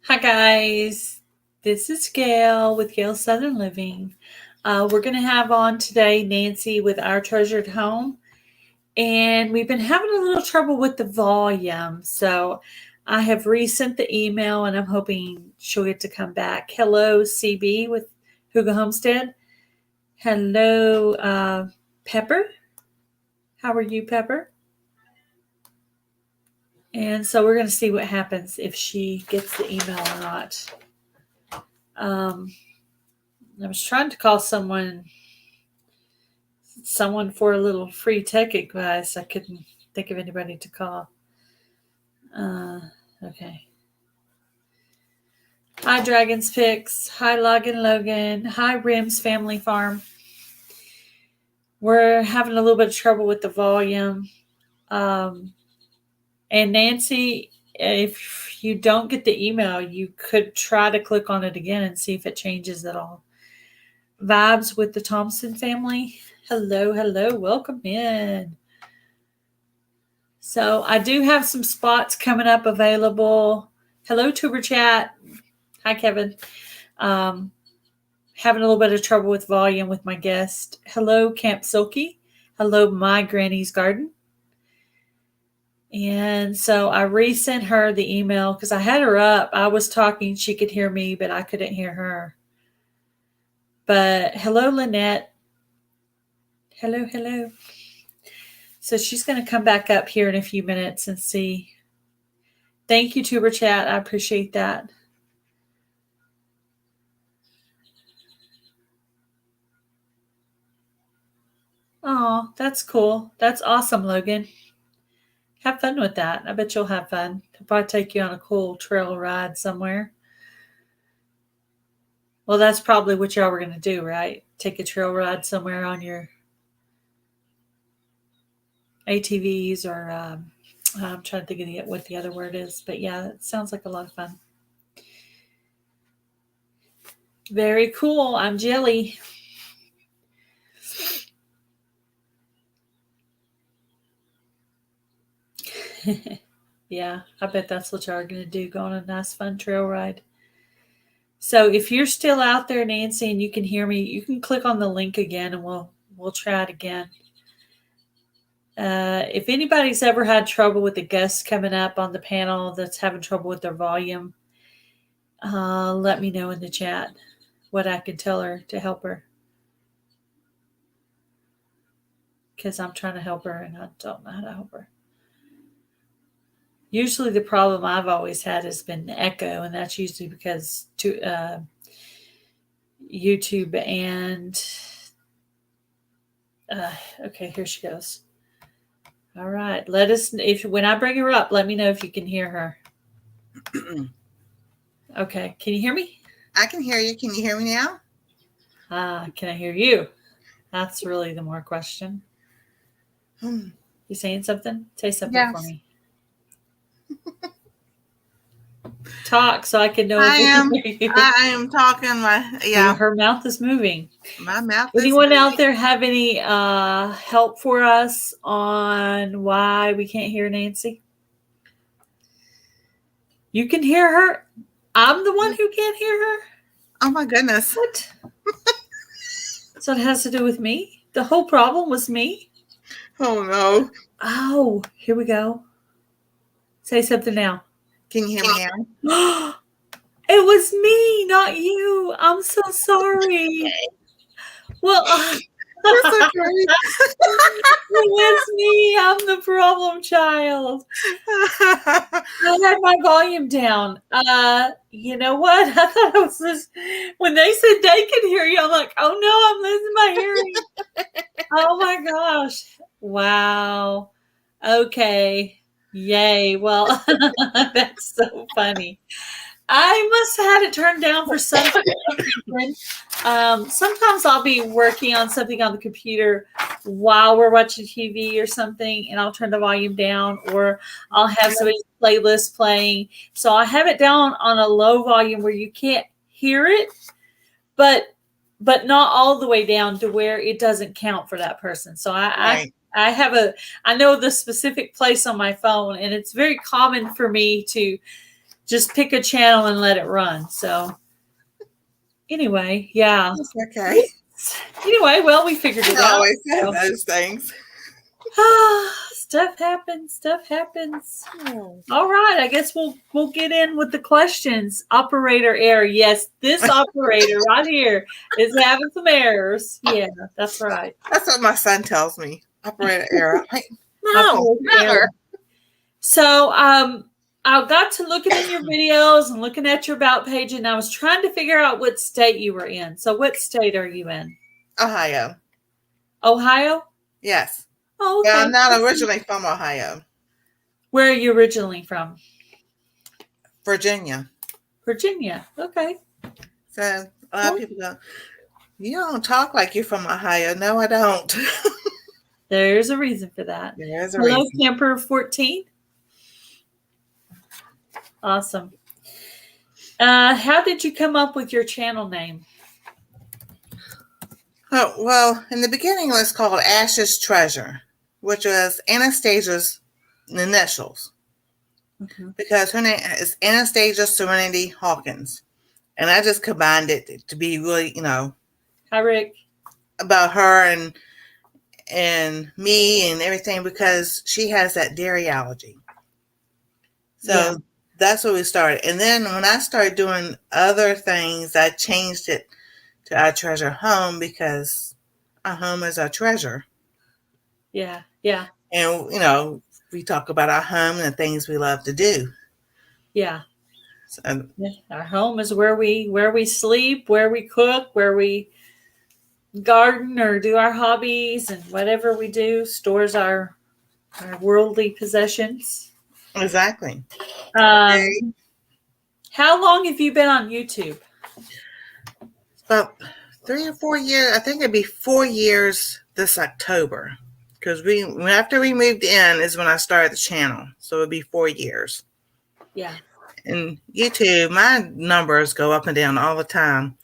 Hi guys, this is Gail with Gail Southern Living. We're going to have on today Nancy with Our Treasured Home, and we've been having a little trouble with the volume. So I have resent the email, and I'm hoping she'll get to come back. Hello, CB with Huga Homestead. Hello, Pepper. How are you, Pepper? And so we're going to see what happens if she gets the email or not. I was trying to call someone for a little free tech advice. I couldn't think of anybody to call. Okay. Hi, Dragons Picks. Hi, Logan. Hi, Rims Family Farm. We're having a little bit of trouble with the volume. And Nancy, if you don't get the email, you could try to click on it again and see if it changes at all. Vibes with the Thompson family. Hello. Welcome in. So I do have some spots coming up available. Hello, Tuber Chat. Hi, Kevin. Having a little bit of trouble with volume with my guest. Hello, Camp Silky. Hello, My Granny's Garden. And so I resent her the email because I had her up. I was talking. She could hear me, but I couldn't hear her. But hello, Lynette. Hello. So she's going to come back up here in a few minutes and see. Thank you, Tuber Chat. I appreciate that. Oh, that's cool. That's awesome, Logan. Have fun with that. I bet you'll have fun. He'll probably take you on a cool trail ride somewhere. Well, that's probably what y'all were going to do, right? Take a trail ride somewhere on your ATVs or I'm trying to think of what the other word is. But yeah, it sounds like a lot of fun. Very cool. I'm Jelly. Yeah, I bet that's what y'all are going to do. Go on a nice, fun trail ride. So if you're still out there, Nancy, and you can hear me, you can click on the link again and we'll try it again. If anybody's ever had trouble with the guest coming up on the panel that's having trouble with their volume, let me know in the chat what I can tell her to help her. Because I'm trying to help her and I don't know how to help her. Usually the problem I've always had has been echo, and that's usually because YouTube and okay, here she goes. All right, let us when I bring her up, let me know if you can hear her. Okay, can you hear me? I can hear you. Can you hear me now? Can I hear you? That's really the more question. You saying something? Say something for me. Talk so I can know. I am talking. Her mouth is moving. My mouth. Anyone out there have any help for us on why we can't hear Nancy? You can hear her. I'm the one who can't hear her. Oh my goodness! What? So it has to do with me? The whole problem was me? Oh no! Oh, here we go. Say something now. Can you hear me now? It was me, not you. I'm so sorry. Well, that's okay. It was me. I'm the problem child. I had my volume down. You know what? I thought it was this. When they said they could hear you, I'm like, oh no, I'm losing my hearing. Oh my gosh. Wow. Okay. Yay. Well, that's so funny. I must have had it turned down for some reason. Sometimes I'll be working on something on the computer while we're watching TV or something, and I'll turn the volume down, or I'll have somebody's playlist playing. So I have it down on a low volume where you can't hear it, but not all the way down to where it doesn't count for that person. So I know the specific place on my phone, and it's very common for me to just pick a channel and let it run. So anyway, yeah. It's okay. Anyway, well, we figured it I out. always say So. those things. Stuff happens. Stuff happens. Oh. All right, I guess we'll get in with the questions. Operator error. Yes, this operator right here is having some errors. Yeah, that's right. That's what my son tells me. Operator error. I'm like, no, Operator error. So I got to looking in your videos and looking at your about page, and I was trying to figure out what state you were in. So what state are you in? Ohio. Ohio? Yes. Oh, okay. Well, I'm not originally from Ohio. Where are you originally from? Virginia. Virginia. Okay. So a lot of people go, you don't talk like you're from Ohio. No, I don't. There's a reason for that. There's a Hello, reason. Camper 14. Awesome. How did you come up with your channel name? Oh, well, in the beginning, it was called Ash's Treasure, which was Anastasia's initials, because her name is Anastasia Serenity Hawkins. And I just combined it to be really, Hi, Rick. about her and me and everything, because she has that dairy allergy. So that's where we started. And then when I started doing other things, I changed it to Our Treasure Home, because our home is our treasure. Yeah. And, we talk about our home and the things we love to do. Yeah. So, our home is where we sleep, where we cook, where we garden or do our hobbies, and whatever we do stores our worldly possessions. exactly. How long have you been on YouTube? About 3 or 4 years. I think it'd be 4 years this October, because after we moved in is when I started the channel. So it'd be 4 years. Yeah. And YouTube, my numbers go up and down all the time.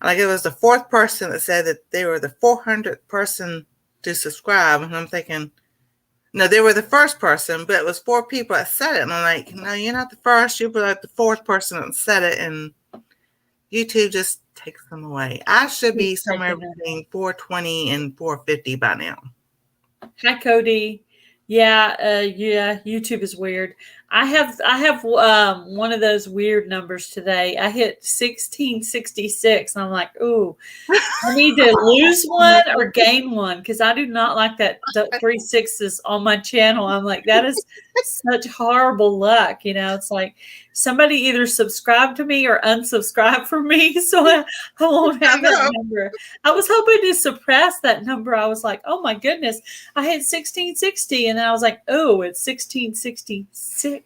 Like, it was the 4th person that said that they were the 400th person to subscribe. And I'm thinking, no, they were the first person, but it was 4 people that said it. And I'm like, no, you're not the first. You were like the 4th person that said it. And YouTube just takes them away. I should be somewhere between 420 and 450 by now. Hi, Cody. Yeah, YouTube is weird. I have one of those weird numbers today. I hit 1666, and I'm like, ooh, I need to lose one or gain one, because I do not like that 3 6s on my channel. I'm like, that is such horrible luck. It's like somebody either subscribe to me or unsubscribe from me, so I won't have that number. I was hoping to suppress that number. I was like, oh my goodness, I hit 1660, and then I was like, oh, it's 1666.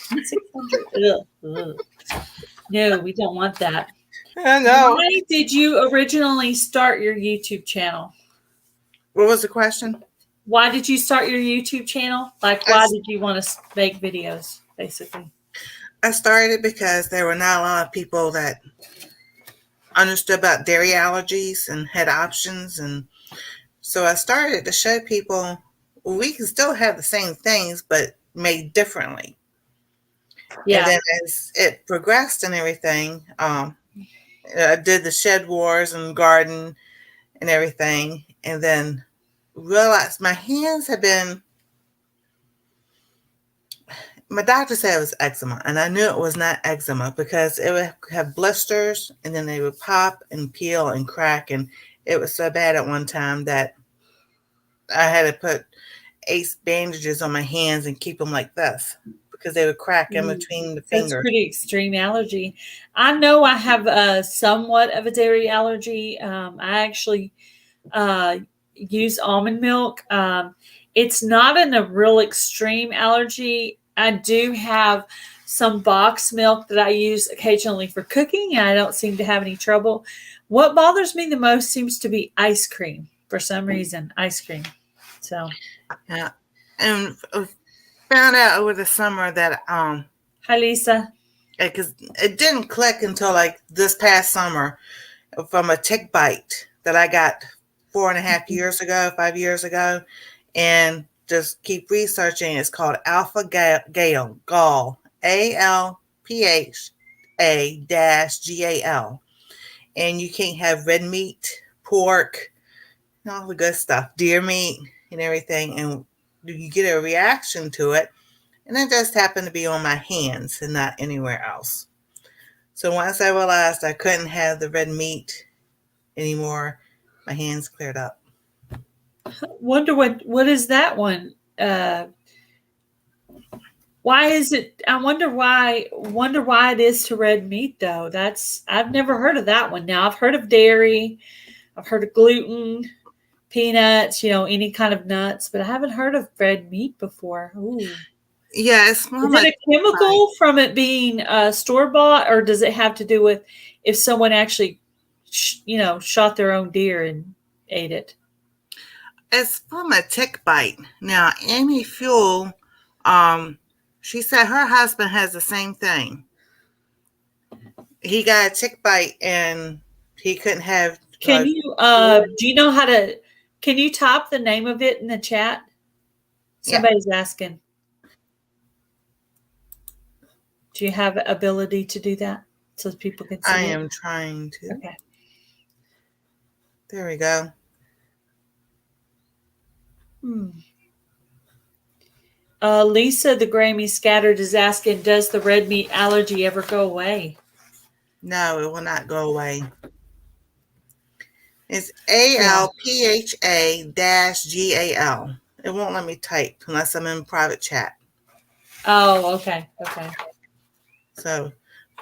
600. No, we don't want that. I know. Why did you originally start your YouTube channel? What was the question? Why did you start your YouTube channel? Like, why did you want to make videos, basically? I started because there were not a lot of people that understood about dairy allergies and had options. And so I started to show people, we can still have the same things, but made differently. Yeah. And then as it progressed and everything, I did the shed wars and garden and everything, and then realized my hands had been, my doctor said it was eczema, and I knew it was not eczema, because it would have blisters and then they would pop and peel and crack, and it was so bad at one time that I had to put ace bandages on my hands and keep them like this, because they would crack in between the fingers. That's pretty extreme allergy. I know I have somewhat of a dairy allergy. I actually use almond milk. It's not a real extreme allergy. I do have some box milk that I use occasionally for cooking, and I don't seem to have any trouble. What bothers me the most seems to be ice cream. For some reason, ice cream. So, yeah. And found out over the summer that hi, Lisa. Because it didn't click until like this past summer from a tick bite that I got 5 years ago, and just keep researching. It's called Alpha Gail, Gall, Gal. And you can't have red meat, pork, and all the good stuff, deer meat and everything. And you get a reaction to it. And it just happened to be on my hands and not anywhere else. So once I realized I couldn't have the red meat anymore, my hands cleared up. Wonder what is that one? Why is it? I wonder why it is to red meat though. I've never heard of that one. Now I've heard of dairy, I've heard of gluten, peanuts, any kind of nuts, but I haven't heard of red meat before. Ooh. Yeah, it's Is it a chemical from it being store bought, or does it have to do with if someone actually, shot their own deer and ate it? It's from a tick bite. Now, Amy Fuel, she said her husband has the same thing. He got a tick bite and he couldn't have. Can you, do you know how to, can you type the name of it in the chat? Somebody's asking. Do you have ability to do that so people can see I it? am trying to. Okay. There we go. Lisa, the Grammy Scattered, is asking, does the red meat allergy ever go away? No, it will not go away. It's ALPHA-GAL. It won't let me type unless I'm in private chat. Oh, okay. Okay. So,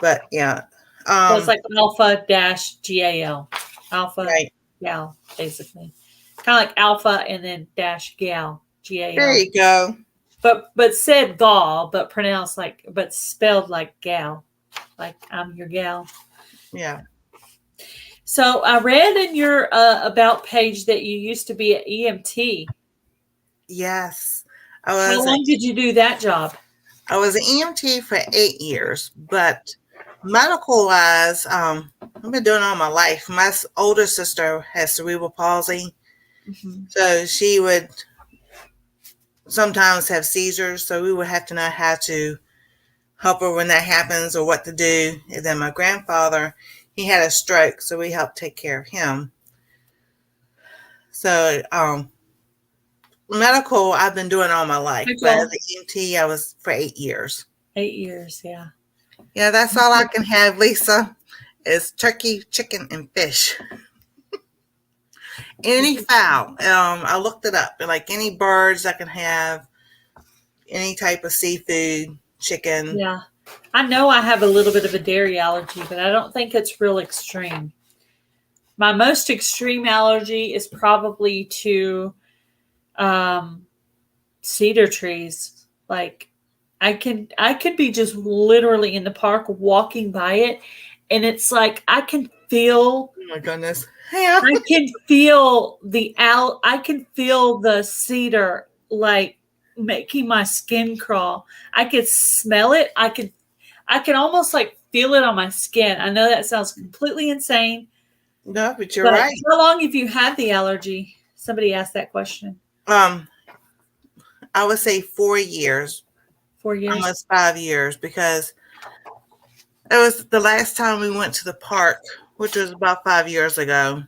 but yeah. So it's like alpha-GAL. Alpha right. gal, basically. Kind of like alpha and then dash gal. GAL. There you go. But said gal, but pronounced but spelled like gal. Like I'm your gal. Yeah. So I read in your about page that you used to be an EMT. Yes. How long did you do that job? I was an EMT for 8 years, but medical wise, I've been doing it all my life. My older sister has cerebral palsy. Mm-hmm. So she would sometimes have seizures. So we would have to know how to help her when that happens or what to do. And then my grandfather, he had a stroke. So we helped take care of him. So, medical, I've been doing all my life. But as an EMT, I was for 8 years. 8 years, yeah. Yeah, that's all I can have, Lisa, is turkey, chicken, and fish. Any fowl. I looked it up. Like any birds I can have, any type of seafood, chicken. Yeah. I know I have a little bit of a dairy allergy, but I don't think it's real extreme. My most extreme allergy is probably to cedar trees. Like I could be just literally in the park walking by it, and it's like I can feel. Oh my goodness! Yeah. I can feel I can feel the cedar like making my skin crawl. I could smell it. I can almost like feel it on my skin. I know that sounds completely insane. No, but you're right. How long have you had the allergy? Somebody asked that question. I would say 4 years. 4 years? Almost 5 years, because it was the last time we went to the park, which was about 5 years ago.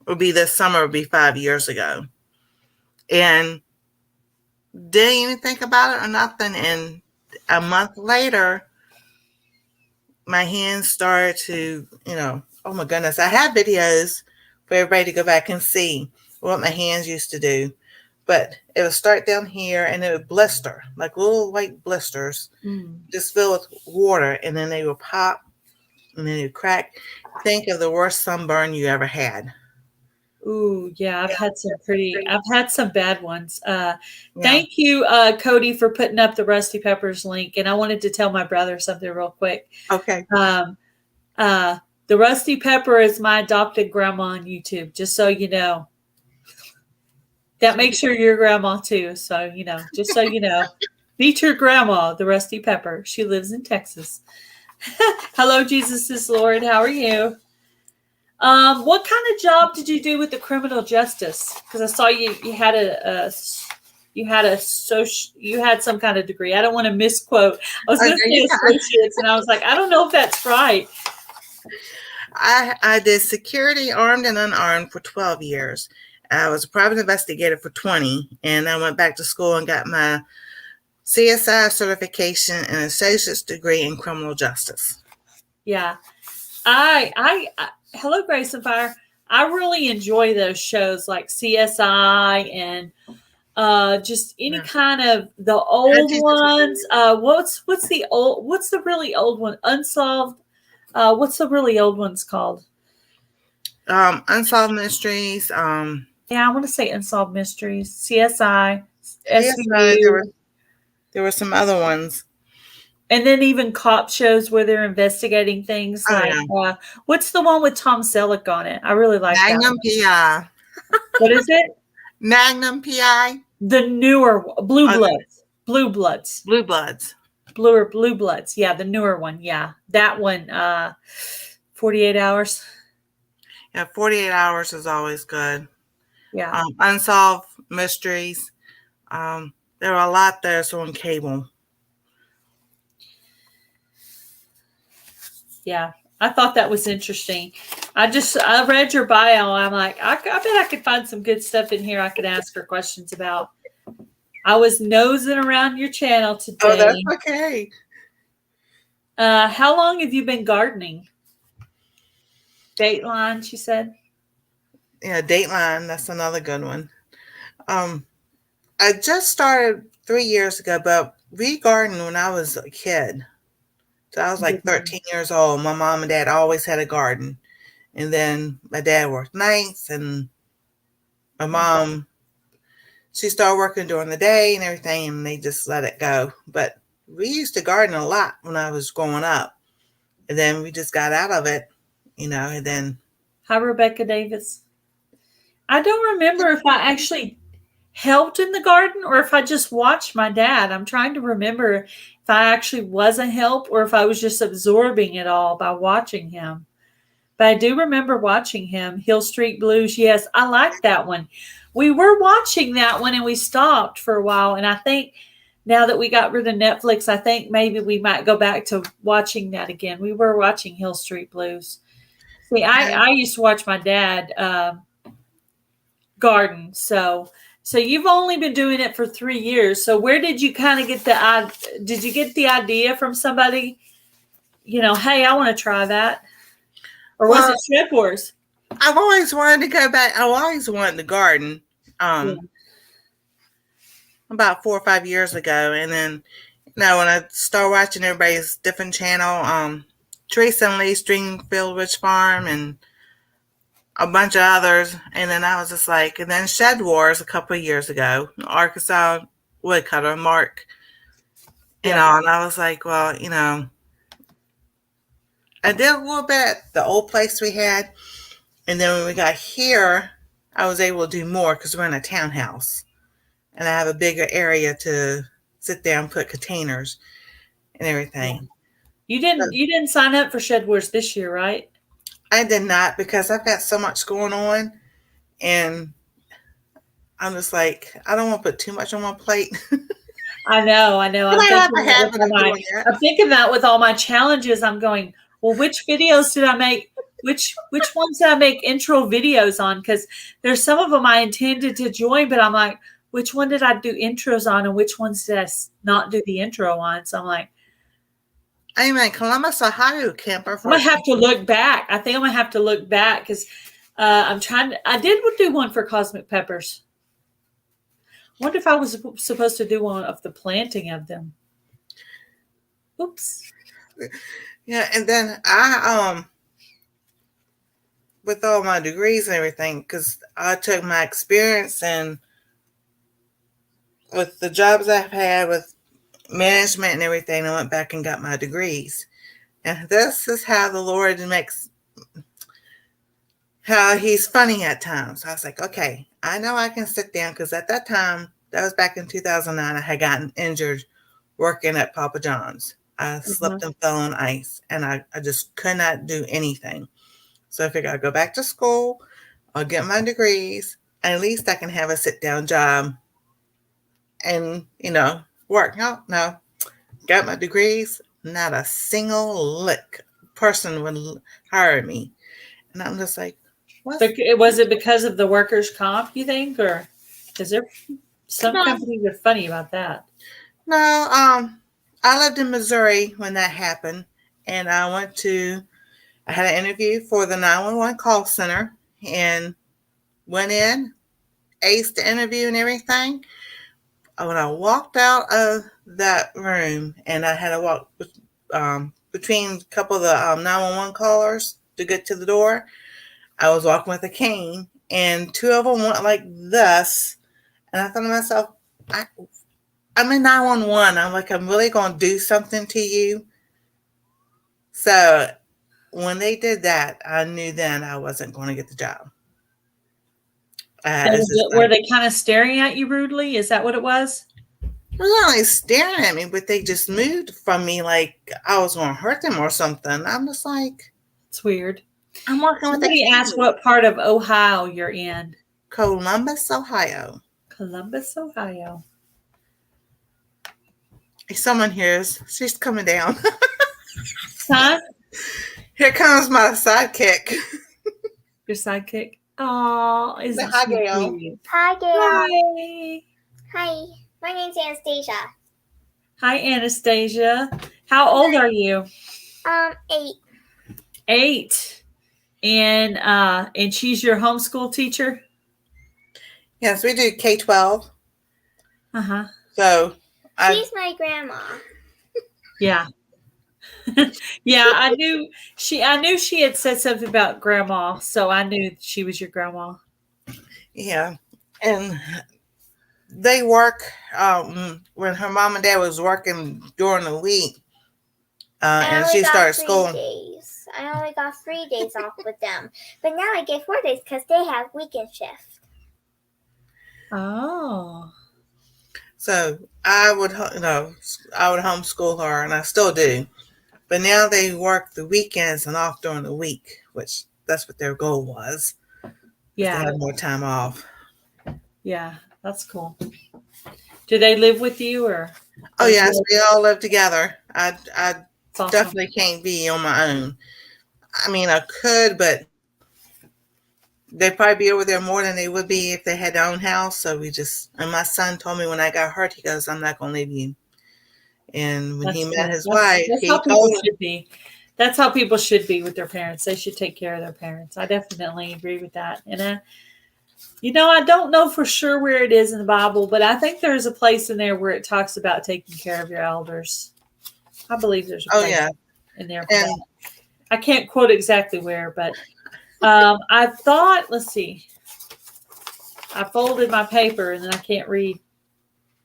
It would be this summer, would be 5 years ago. And didn't even think about it or nothing. And a month later, my hands started to, oh my goodness. I have videos for everybody to go back and see what my hands used to do. But it would start down here and it would blister, like little white blisters, just filled with water. And then they would pop and then it would crack. Think of the worst sunburn you ever had. Ooh, yeah, I've had some bad ones. Thank you, Cody, for putting up the Rusty Peppers link. And I wanted to tell my brother something real quick. Okay. The Rusty Pepper is my adopted grandma on YouTube, just so you know. That makes her your grandma too. So, just so you know, meet your grandma, the Rusty Pepper. She lives in Texas. Hello, Jesus is Lord. How are you? What kind of job did you do with the criminal justice? Because I saw you had a you had you had some kind of degree. I don't want to misquote. I was going to say yeah. associates, and I was like, I don't know if that's right. I did security, armed and unarmed, for 12 years. I was a private investigator for 20, and I went back to school and got my CSI certification and associate's degree in criminal justice. Yeah. I hello, Grace and Fire. I really enjoy those shows like CSI and just any kind of the old ones. What's the really old one? Unsolved. What's the really old ones called? Unsolved Mysteries. Yeah, I want to say Unsolved Mysteries. CSI. CSI. There were some other ones. And then even cop shows where they're investigating things what's the one with Tom Selleck on it? I really like Magnum that. PI. What is it? Magnum PI. The newer Blue Bloods. Blue Bloods. Blue Bloods. Blue Bloods. Yeah, the newer one. Yeah. That one, 48 Hours. Yeah, 48 Hours is always good. Yeah. Unsolved Mysteries. There were a lot there on cable. Yeah, I thought that was interesting. I read your bio. I'm like, I bet I could find some good stuff in here I could ask her questions about. I was nosing around your channel today. Oh, that's okay. How long have you been gardening? Dateline, she said. Yeah, Dateline. That's another good one. I just started 3 years ago, but we gardened when I was a kid. So I was like 13 years old. My mom and dad always had a garden. And then my dad worked nights, and my mom, she started working during the day and everything, and they just let it go. But we used to garden a lot when I was growing up. And then we just got out of it, and then. Hi, Rebecca Davis. I don't remember if I actually helped in the garden or if I just watched my dad. I'm trying to remember if I actually was a help or if I was just absorbing it all by watching him. But I do remember watching him. Hill Street Blues. Yes, I like that one. We were watching that one and we stopped for a while. And I think now that we got rid of Netflix, I think maybe we might go back to watching that again. We were watching Hill Street Blues. See, I used to watch my dad garden. So you've only been doing it for 3 years. So where did you kind of get did you get the idea from somebody, hey, I want to try that? Or was it Shed Wars? I've always wanted to go back. I always wanted to garden. About 4 or 5 years ago. And then, when I started watching everybody's different channel, Teresa and Lee Stringfield Ridge Farm and a bunch of others, and then I was just like, and then Shed Wars a couple of years ago, Arkansas woodcutter Mark, and I was like, well, I did a little bit at the old place we had, and then when we got here, I was able to do more because we're in a townhouse, and I have a bigger area to sit down, put containers, and everything. You didn't sign up for Shed Wars this year, right? I did not, because I've got so much going on, and I'm just like, I don't want to put too much on my plate. I know. I'm thinking that with all my challenges, I'm going, well, which videos did I make? Which ones did I make intro videos on? Because there's some of them I intended to join, but I'm like, which one did I do intros on, and which ones did I not do the intro on? So I'm like, I'm in Columbus, Ohio camper. I'm going to have to look back. I think I'm going to have to look back because I did do one for Cosmic Peppers. I wonder if I was supposed to do one of the planting of them. Oops. Yeah, and then I, with all my degrees and everything, because I took my experience and with the jobs I've had with management and everything, I went back and got my degrees. And this is how the Lord makes, how he's funny at times. I was like, okay, I know I can sit down, because at that time, that was back in 2009, I had gotten injured working at Papa John's. I slipped and fell on ice, and I just could not do anything. So I figured I'd go back to school, I'll get my degrees, and at least I can have a sit-down job and, work. No, no. Got my degrees. Not a single lick person would hire me. And I'm just like, what's Was it because of the workers' comp, you think? Or is there some no, companies are funny about that? no, I lived in Missouri when that happened. And I had an interview for the 911 call center and went in, aced the interview and everything. When I walked out of that room and I had to walk between a couple of the 911 callers to get to the door, I was walking with a cane and two of them went like this. And I thought to myself, I'm in 911. I'm like, I'm really going to do something to you. So when they did that, I knew then I wasn't going to get the job. Were they kind of staring at you rudely? Is that what it was? They were not only staring at me, but they just moved from me like I was going to hurt them or something. I'm just like, it's weird. I'm working with Somebody asked what part of Ohio you're in. Columbus, Ohio. Columbus, Ohio. If someone hears, she's coming down. Huh? Here comes my sidekick. Your sidekick? Oh, isn't Hi, she Gail. cute? Hi, Gail. Hi. Hi. My name's Anastasia. Hi, Anastasia. How old are you? 8. 8. And she's your homeschool teacher? Yes, we do K-12. Uh-huh. So she's my grandma. Yeah. Yeah, I knew she had said something about grandma, so I knew she was your grandma. Yeah. And they work when her mom and dad was working during the week. And she started school. I only got 3 days off with them. But now I get 4 days because they have weekend shift. Oh. So I would homeschool her, and I still do. But now they work the weekends and off during the week, which that's what their goal was. Yeah. To have more time off. Yeah, that's cool. Do they live with you or? Oh yes, we all live together. I awesome. Definitely can't be on my own. I mean, I could, but they'd probably be over there more than they would be if they had their own house. So and my son told me when I got hurt, he goes, I'm not going to leave you. And when he met his wife, that's how people should be. That's how people should be with their parents. They should take care of their parents. I definitely agree with that. And I don't know for sure where it is in the Bible, but I think there's a place in there where it talks about taking care of your elders. I believe there's a place in there. And I can't quote exactly where, but I thought, let's see. I folded my paper and then I can't read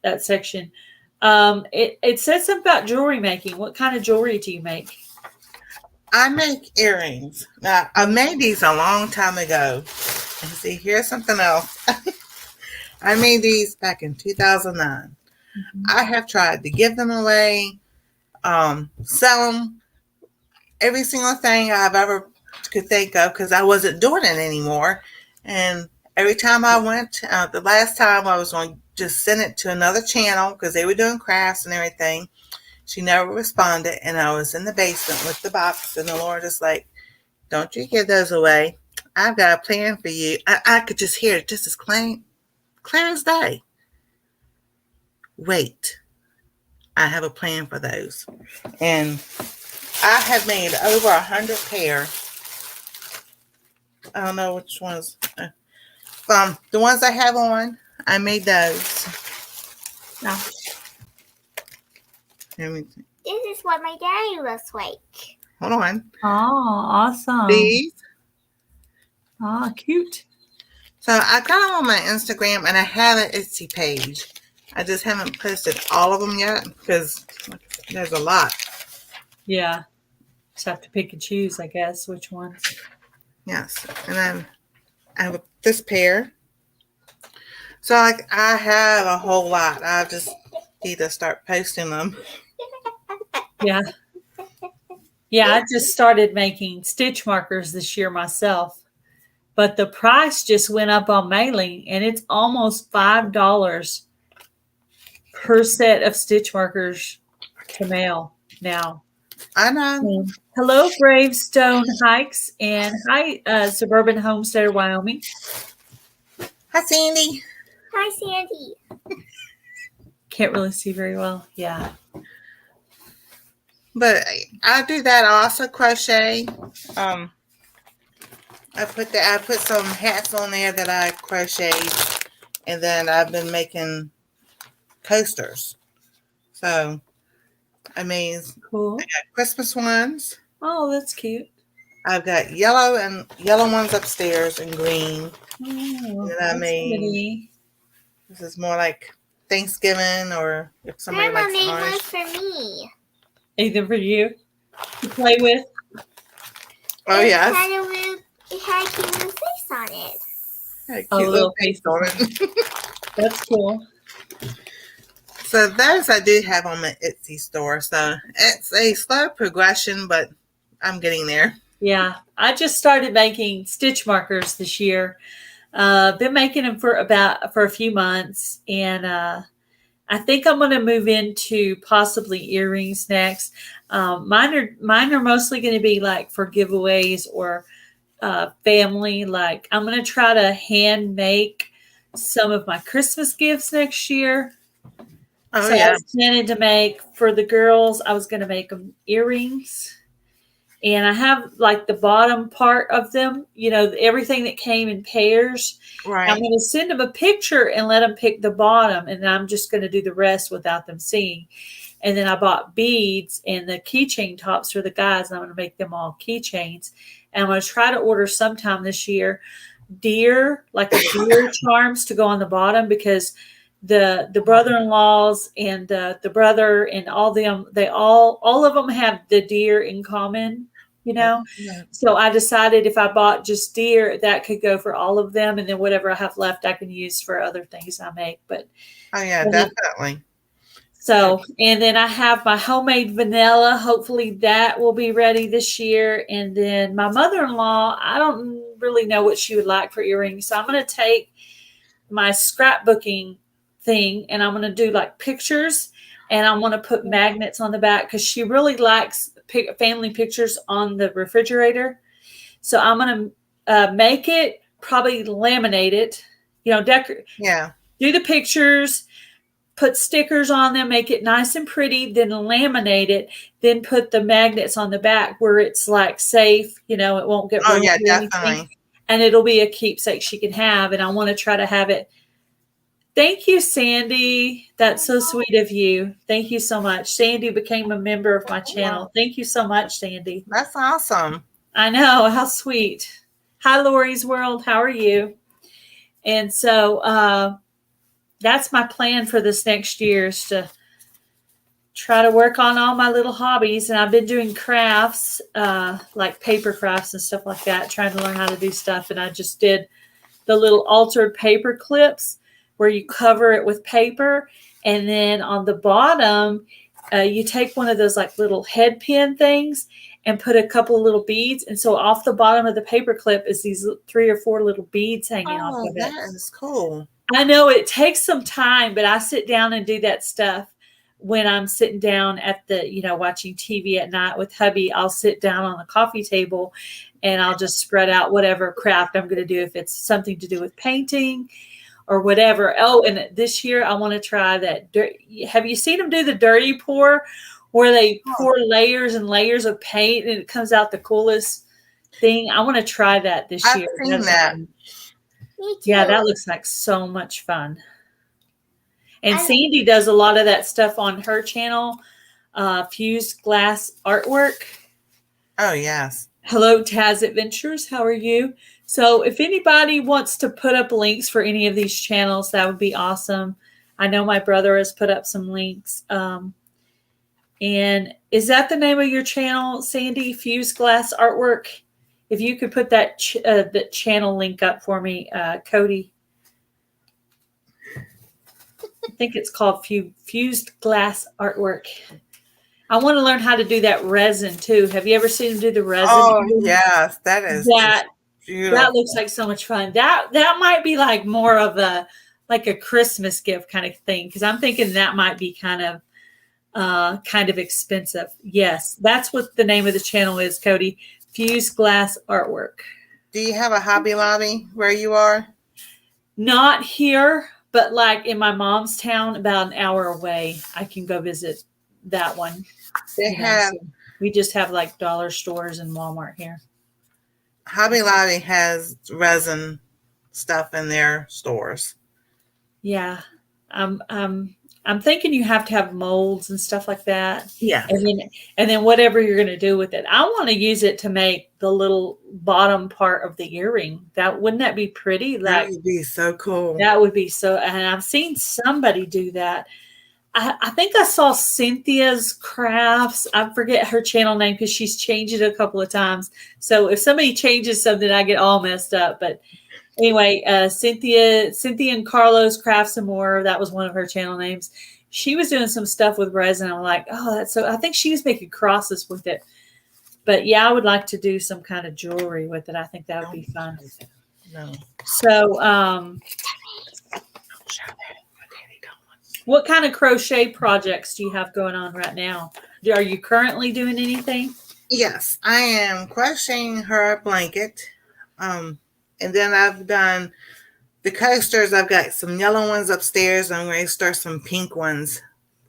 that section. It says something about jewelry making. What kind of jewelry do you make? I make earrings. Now, I made these a long time ago. And see, here's something else. I made these back in 2009. Mm-hmm. I have tried to give them away, sell them, every single thing I've ever could think of because I wasn't doing it anymore. And every time I went, the last time I was going to just send it to another channel because they were doing crafts and everything. She never responded, and I was in the basement with the box, and the Lord is like, don't you give those away. I've got a plan for you. I could just hear it just as clear as day. Wait. I have a plan for those. And I have made over 100 pair. I don't know which ones. The ones I have on, I made those. No. This is what my daddy looks like. Hold on. Oh, awesome. These. Oh, cute. So I got them on my Instagram and I have an Etsy page. I just haven't posted all of them yet because there's a lot. Yeah. Just have to pick and choose, I guess, which ones. Yes. And then I have this pair. So I have a whole lot. I just need to start posting them. Yeah. Yeah, I just started making stitch markers this year myself. But the price just went up on mailing, and it's almost $5 her set of stitch markers to mail now. I know. Hello, Gravestone Hikes, and hi, Suburban Homesteader, Wyoming. Hi, Sandy. Hi, Sandy. Can't really see very well. Yeah. But I do that. I also crochet. I put some hats on there that I crocheted, and then I've been making coasters. So, I mean, Cool. I got Christmas ones. Oh, that's cute. I've got yellow ones upstairs and green. Oh, And that's I mean, pretty. this is more like Thanksgiving, or if somebody Grandma likes made one orange. for me. Anything for you to play with? Oh, yes. It had a cute little face on it. Had a cute Oh, little face on it. That's cool. So those I do have on my Etsy store. So it's a slow progression, but I'm getting there. Yeah, I just started making stitch markers this year. Been making them for a few months, and I think I'm going to move into possibly earrings next. Mine are mostly going to be like for giveaways or family. Like I'm going to try to hand make some of my Christmas gifts next year. Oh, So yeah. I was planning to make for the girls. I was going to make them earrings. And I have like the bottom part of them, everything that came in pairs. Right. I'm going to send them a picture and let them pick the bottom. And I'm just going to do the rest without them seeing. And then I bought beads and the keychain tops for the guys. And I'm going to make them all keychains. And I'm going to try to order sometime this year deer charms to go on the bottom, because the brother-in-laws and the brother and all of them have the deer in common, Yeah. So I decided if I bought just deer, that could go for all of them, and then whatever I have left I can use for other things I make. But oh, yeah, definitely. So, and then I have my homemade vanilla. Hopefully that will be ready this year. And then my mother-in-law, I don't really know what she would like for earrings. So I'm going to take my scrapbooking thing and I'm going to do like pictures, and I want to put magnets on the back because she really likes family pictures on the refrigerator. So I'm going to make it, probably laminate it, Yeah. do the pictures, put stickers on them, make it nice and pretty, then laminate it, then put the magnets on the back where it's like safe, it won't get ruined. Oh, yeah, or anything. definitely. And it'll be a keepsake she can have. And I want to try to have it. Thank you, Sandy. That's so sweet of you. Thank you so much. Sandy became a member of my channel. Thank you so much, Sandy. That's awesome. I know. How sweet. Hi, Lori's World. How are you? And so that's my plan for this next year, is to try to work on all my little hobbies. And I've been doing crafts, like paper crafts and stuff like that, trying to learn how to do stuff. And I just did the little altered paper clips where you cover it with paper. And then on the bottom, you take one of those like little head pin things and put a couple of little beads. And so off the bottom of the paper clip is these 3 or 4 little beads hanging off of it. That is cool. I know it takes some time, but I sit down and do that stuff when I'm sitting down at the, watching TV at night with hubby. I'll sit down on the coffee table and I'll just spread out whatever craft I'm going to do, if it's something to do with painting or whatever. Oh, and this year I want to try that. Have you seen them do the dirty pour, where they pour layers and layers of paint and it comes out the coolest thing? I want to try that this year. I've seen that. Me too. Yeah, that looks like so much fun. And Sandy does a lot of that stuff on her channel, Fused Glass Artwork. Oh, yes. Hello, Taz Adventures. How are you? So if anybody wants to put up links for any of these channels, that would be awesome. I know my brother has put up some links. And is that the name of your channel, Sandy? Fused Glass Artwork? If you could put that the channel link up for me, Cody. I think it's called Fused Glass Artwork. I want to learn how to do that resin too. Have you ever seen them do the resin? Oh, yes. That is that beautiful. That looks like so much fun. That might be like more of a like a Christmas gift kind of thing, because I'm thinking that might be kind of expensive. Yes, that's what the name of the channel is, Cody. Fused Glass Artwork. Do you have a Hobby Lobby where you are? Not here, but like in my mom's town, about an hour away. I can go visit that one. They have. So we just have like dollar stores and Walmart here. Hobby Lobby has resin stuff in their stores. Yeah. I'm thinking you have to have molds and stuff like that. Yeah. And then whatever you're going to do with it. I want to use it to make the little bottom part of the earring. Wouldn't that be pretty? That would be so cool. That would be so, and I've seen somebody do that. I think I saw Cynthia's Crafts. I forget her channel name because she's changed it a couple of times. So if somebody changes something, I get all messed up. But anyway, Cynthia and Carlos Crafts and More. That was one of her channel names. She was doing some stuff with resin. I'm like, oh, that's so. I think she was making crosses with it. But yeah, I would like to do some kind of jewelry with it. I think that would be fun. No. So, what kind of crochet projects do you have going on right now? Are you currently doing anything? Yes, I am crocheting her a blanket. And then I've done the coasters. I've got some yellow ones upstairs. I'm going to start some pink ones.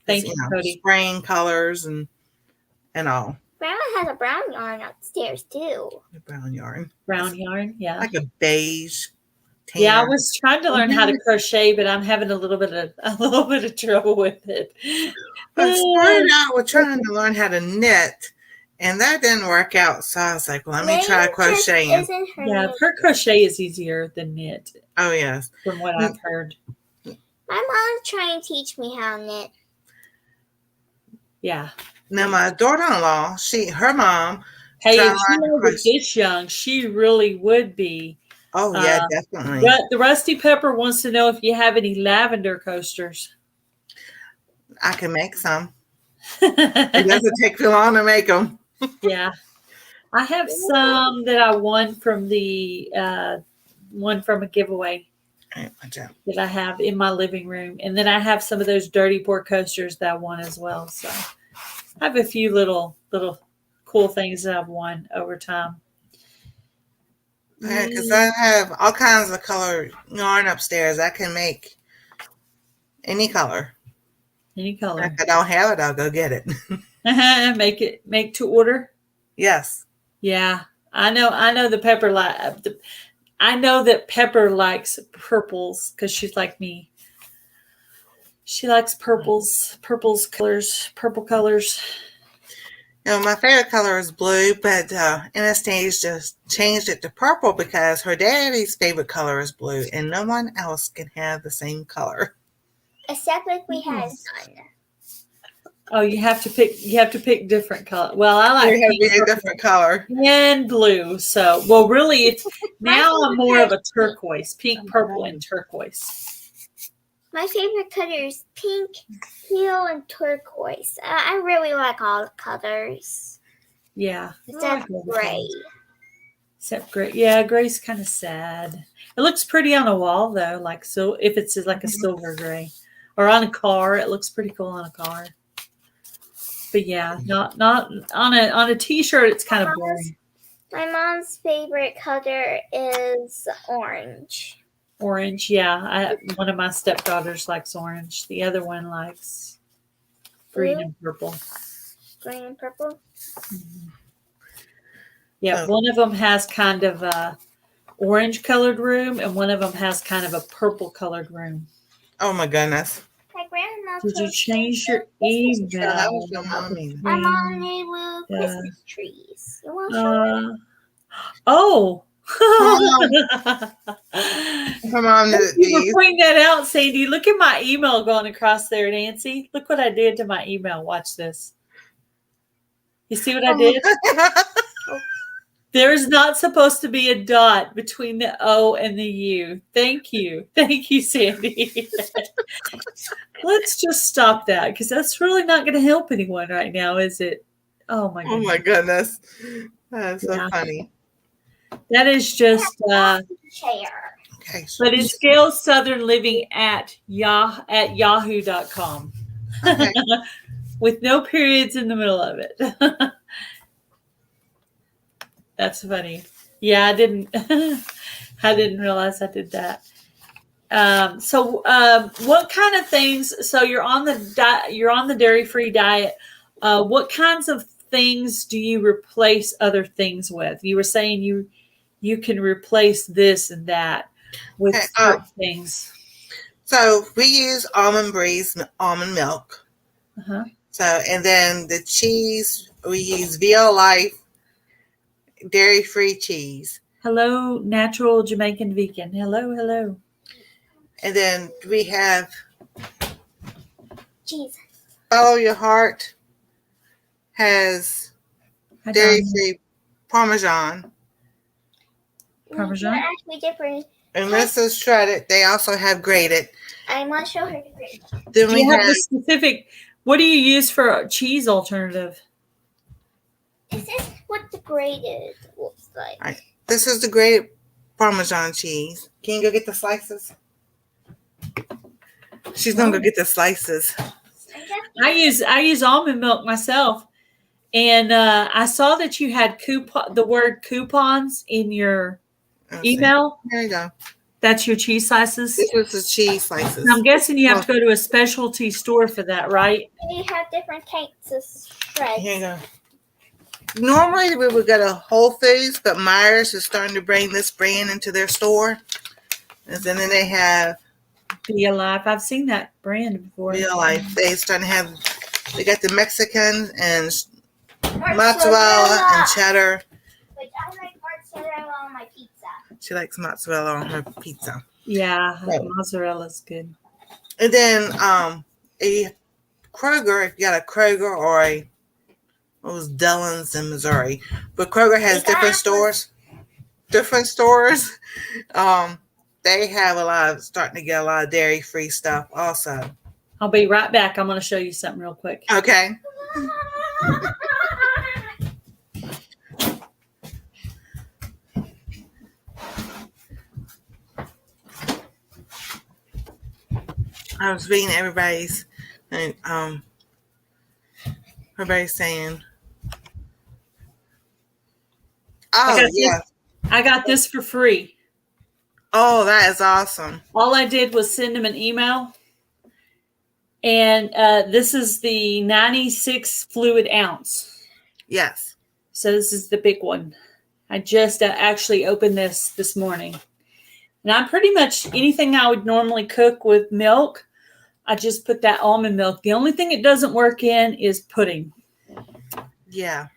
Thank you, Cody. Spraying colors and all. Grandma has a brown yarn upstairs too. The brown yarn. Brown yarn, yeah. Like a beige. Tan. Yeah, I was trying to learn how to crochet, but I'm having a little bit of trouble with it. I started out with trying to learn how to knit, and that didn't work out. So I was like, well, let me try crocheting. Yeah, her crochet is easier than knit. Oh, yes. From what I've heard. My mom's trying to teach me how to knit. Yeah. Now, my daughter-in-law, her mom. Hey, if she was this young, she really would be. Oh, yeah, definitely. The Rusty Pepper wants to know if you have any lavender coasters. I can make some. It doesn't take too long to make them. Yeah. I have some that I won from a giveaway that I have in my living room. And then I have some of those dirty board coasters that I won as well. So I have a few little cool things that I've won over time. Yeah, because I have all kinds of color yarn upstairs. I can make any color. Any color. If I don't have it, I'll go get it. Make to order. Yes. Yeah, I know the Pepper I know that Pepper likes purples because she's like me. She likes purple colors. My favorite color is blue, but Anastasia just changed it to purple because her daddy's favorite color is blue, and no one else can have the same color. Except if we had none. Oh, you have to pick different color. Well, I like a different color and blue. So, well, really, it's now I'm more of a turquoise, pink, purple, and turquoise. My favorite color is pink, teal, and turquoise. I really like all the colors. Yeah. Except gray. Except gray. Yeah, gray's kind of sad. It looks pretty on a wall, though. Like so, if it's like a silver gray, or on a car, it looks pretty cool on a car. But yeah, not on a t-shirt. It's kind of boring. My mom's favorite color is orange. Orange, yeah. One of my stepdaughters likes orange. The other one likes green and purple. Green and purple? Mm-hmm. Yeah, one of them has kind of a orange colored room, and one of them has kind of a purple colored room. Oh my goodness. My grandma. Did you change your email? That was your mommy. My mom made little Christmas trees. You want to show them? Oh. Come on, Thank you for pointing that out, Sandy. Look at my email going across there, Nancy. Look what I did to my email. Watch this. You see what I did? There's not supposed to be a dot between the O and the U. Thank you. Thank you, Sandy. Let's just stop that because that's really not going to help anyone right now, is it? Oh, my goodness. Oh, my goodness. That's so funny. That is just chair. Okay. But it's gailssouthernliving at yahoo.com. Okay. With no periods in the middle of it. That's funny. Yeah, I didn't realize I did that. What kind of things? So you're on the dairy-free diet. What kinds of things do you replace other things with? You were saying you can replace this and that with certain things. So we use almond breeze almond milk. Uh-huh. So, and then the cheese, we use VL Life dairy-free cheese. Hello, natural Jamaican vegan. Hello. And then we have Jesus. Follow Your Heart has dairy-free Parmesan. Parmesan? They're actually different. And Mrs. Shredded, they also have grated. I want to show her the grated. Then we have the specific. What do you use for a cheese alternative? This is what the grated looks like. Right. This is the grated Parmesan cheese. Can you go get the slices? She's gonna go get the slices. I use almond milk myself, and I saw that you had the word coupons in your email. There you go. That's your cheese slices. This is the cheese slices. And I'm guessing you have to go to a specialty store for that, right? We have different types of shreds. Here you go. Normally we would go to Whole Foods, but Myers is starting to bring this brand into their store. And then they have Be Alive. I've seen that brand before. Real Life. They starting to have. They got the Mexican and mozzarella and cheddar. Which I like mozzarella on my pizza. She likes mozzarella on her pizza. Yeah, Right. mozzarella's good. And then Kroger, if you got a Kroger or it was Dillon's in Missouri, but Kroger has different stores. They have starting to get a lot of dairy-free stuff also. I'll be right back. I'm going to show you something real quick. Okay. I was reading everybody's saying, I got this for free. Oh, that is awesome. All I did was send them an email. And this is the 96 fluid ounce. Yes. So this is the big one. I just actually opened this morning. And I'm pretty much anything I would normally cook with milk, I just put that almond milk. The only thing it doesn't work in is pudding. Yeah.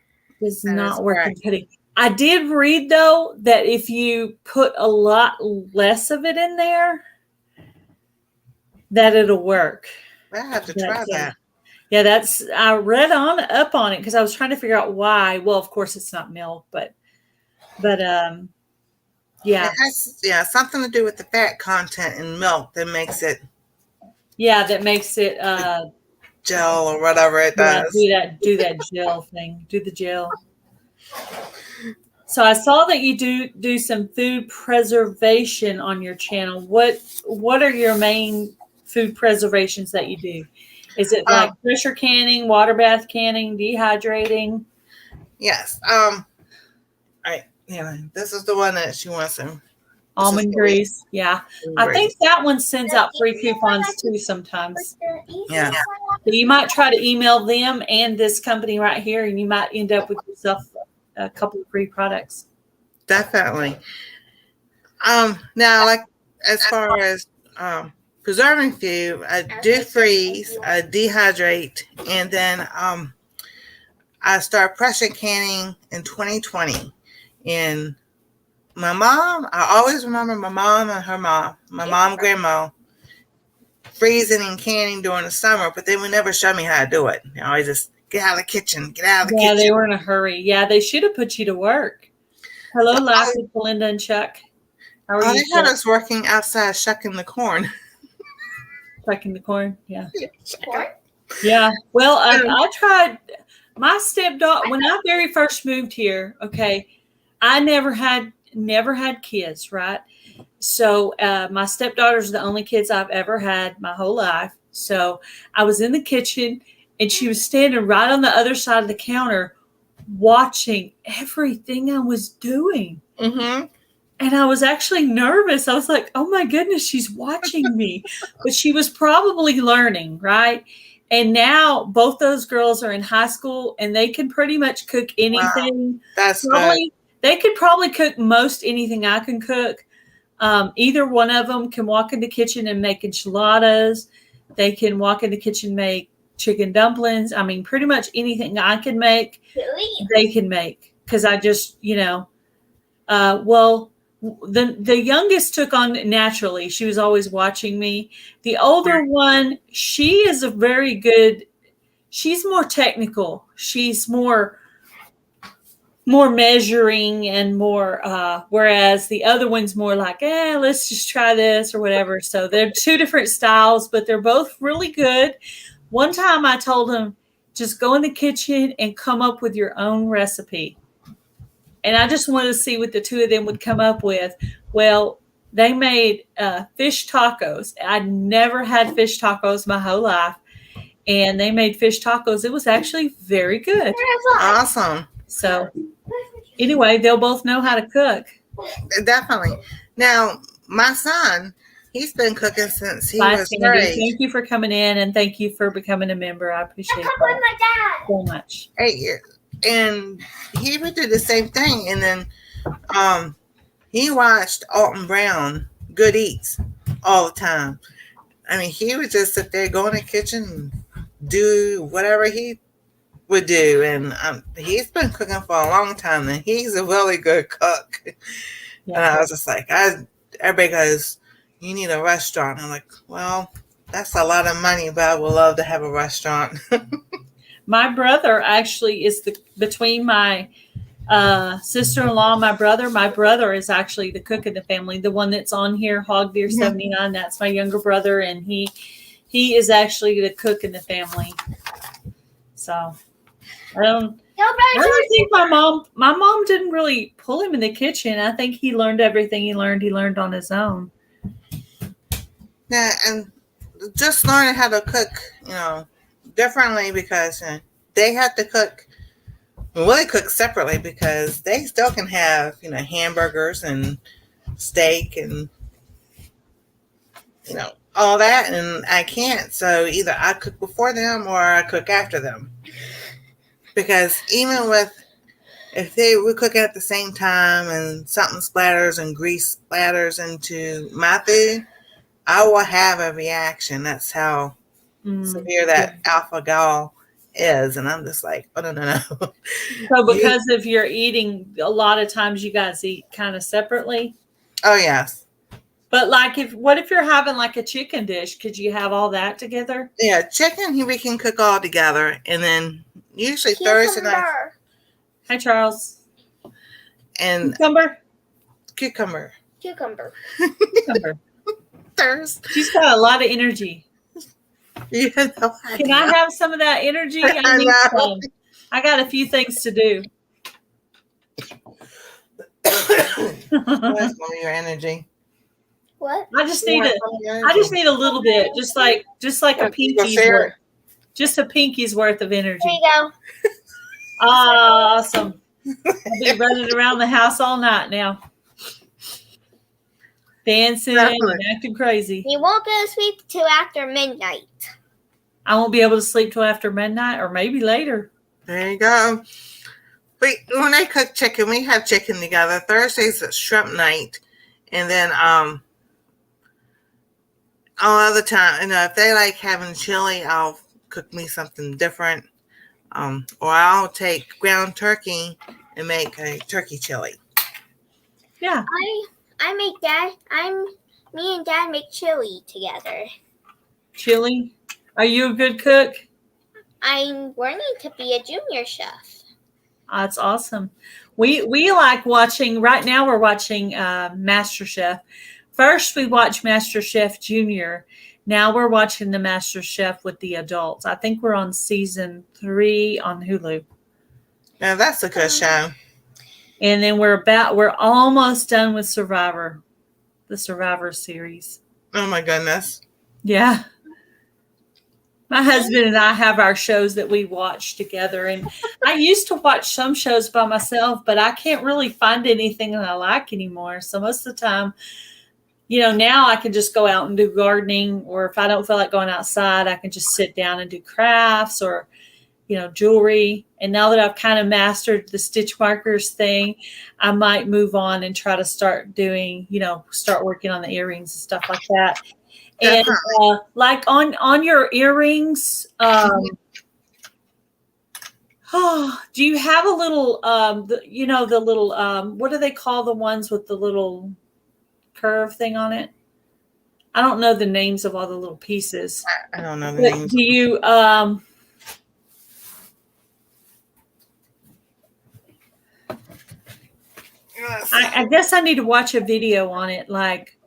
Does not work in pudding. I did read, though, that if you put a lot less of it in there, that it'll work. I have to try that. Yeah, I read up on it because I was trying to figure out why. Well, of course, it's not milk, but yeah. It has, something to do with the fat content in milk that makes it. Yeah, that makes it gel or whatever it does. Do that gel thing. Do the gel. So I saw that you do some food preservation on your channel. What are your main food preservations that you do? Is it like pressure canning, water bath canning, dehydrating? Yes. Yeah, this is the one that she wants some. Almond grease. Yeah. I think that one sends out free coupons too sometimes. Yeah. So you might try to email them and this company right here, and you might end up with yourself a couple of free products. Definitely. Now, like as far as preserving food, I do freeze, I dehydrate, and then I start pressure canning in 2020. And my mom, I always remember my mom and her mom, my mom, grandma, freezing and canning during the summer, but they would never show me how to do it. You know, I just get out of the kitchen, kitchen. Yeah, they were in a hurry. Yeah, they should have put you to work. Hello, Life with Belinda and Chuck. How are you? They had us working outside shucking the corn. Shucking the corn, yeah. Yeah. Well, I tried. My stepdaughter, when I very first moved here, okay, I never had kids, right? So my stepdaughters are the only kids I've ever had my whole life. So I was in the kitchen and she was standing right on the other side of the counter watching everything I was doing. Mm-hmm. And I was actually nervous. I was like, oh my goodness, she's watching me. But she was probably learning, right? And now both those girls are in high school and they can pretty much cook anything. Wow. That's probably, good. They could probably cook most anything I can cook. Either one of them can walk in the kitchen and make enchiladas. They can walk in the kitchen, make chicken dumplings. I mean, pretty much anything I can make, Really? they can make. Because I just, well, the youngest took on naturally. She was always watching me. The older one, she is a very good, she's more technical. She's more measuring and more, whereas the other one's more like, let's just try this or whatever. So they're two different styles, but they're both really good. One time I told them, just go in the kitchen and come up with your own recipe. And I just wanted to see what the two of them would come up with. Well, they made fish tacos. I'd never had fish tacos my whole life. And they made fish tacos. It was actually very good. Awesome. So anyway, they'll both know how to cook. Definitely. Now, my son, he's been cooking since he was great. Thank you for coming in and thank you for becoming a member. I appreciate that so much. 8 years. And he would do the same thing. And then he watched Alton Brown Good Eats all the time. I mean, he would just sit there, go in the kitchen, and do whatever he would do. And he's been cooking for a long time, and he's a really good cook. Yeah. And I was just like, everybody goes, you need a restaurant. I'm like, well, that's a lot of money, but I would love to have a restaurant. My brother actually is between my sister-in-law and my brother is actually the cook in the family, the one that's on here, Hog Deer 79. That's my younger brother, and he is actually the cook in the family. So I don't think my mom didn't really pull him in the kitchen. I think he learned everything he learned on his own. Yeah, and just learning how to cook, differently, because they have to cook separately, because they still can have, hamburgers and steak and, all that. And I can't. So either I cook before them or I cook after them. Because even if they were cooking at the same time and something splatters and grease splatters into my food, I will have a reaction. That's how severe that alpha gal is. And I'm just like, oh, no. So because of your eating, a lot of times you guys eat kind of separately? Oh, yes. But what if you're having like a chicken dish? Could you have all that together? Yeah, chicken, we can cook all together. And then usually Thursday night. Hi, Charles. And Cucumber. Thursday. She's got a lot of energy. Yeah, no, can I have some of that energy? I need some. I got a few things to do. What's your energy? What? I just need a little bit, just like a pinky's worth. Just a pinky's worth of energy. There you go. Awesome. I'll be running around the house all night now. Dancing and acting crazy. You won't go to sleep till after midnight. I won't be able to sleep till after midnight or maybe later. There you go. When I cook chicken, we have chicken together. Thursday's a shrimp night. And then all other time, if they like having chili, I'll cook me something different. Or I'll take ground turkey and make a turkey chili. Yeah. Me and Dad make chili together. Chili? Are you a good cook? I'm learning to be a junior chef. That's awesome. We like watching, right now we're watching MasterChef. First we watched MasterChef Junior. Now we're watching the MasterChef with the adults. I think we're on season 3 on Hulu. Yeah, that's a good show. And then we're almost done with Survivor. the Survivor series. Oh my goodness. Yeah. My husband and I have our shows that we watch together. And I used to watch some shows by myself, but I can't really find anything that I like anymore. So most of the time, now I can just go out and do gardening, or if I don't feel like going outside, I can just sit down and do crafts or, jewelry. And now that I've kind of mastered the stitch markers thing, I might move on and try to start doing, start working on the earrings and stuff like that. And like on your earrings, do you have a little, the little, what do they call the ones with the little curve thing on it? I don't know the names of all the little pieces. I don't know the names. Do you, I guess I need to watch a video on it, like,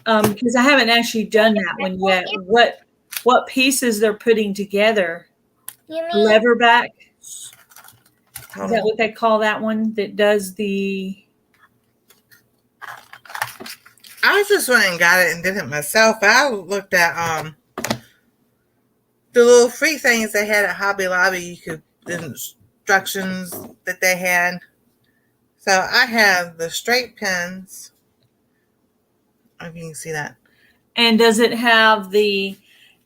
because I haven't actually done that one yet. What pieces they're putting together? You mean Leverback? Is that what they call that one that does the? I just went and got it and did it myself. I looked at the little free things they had at Hobby Lobby. You could the instructions that they had. So I have the straight pins. If you can see that. And does it have the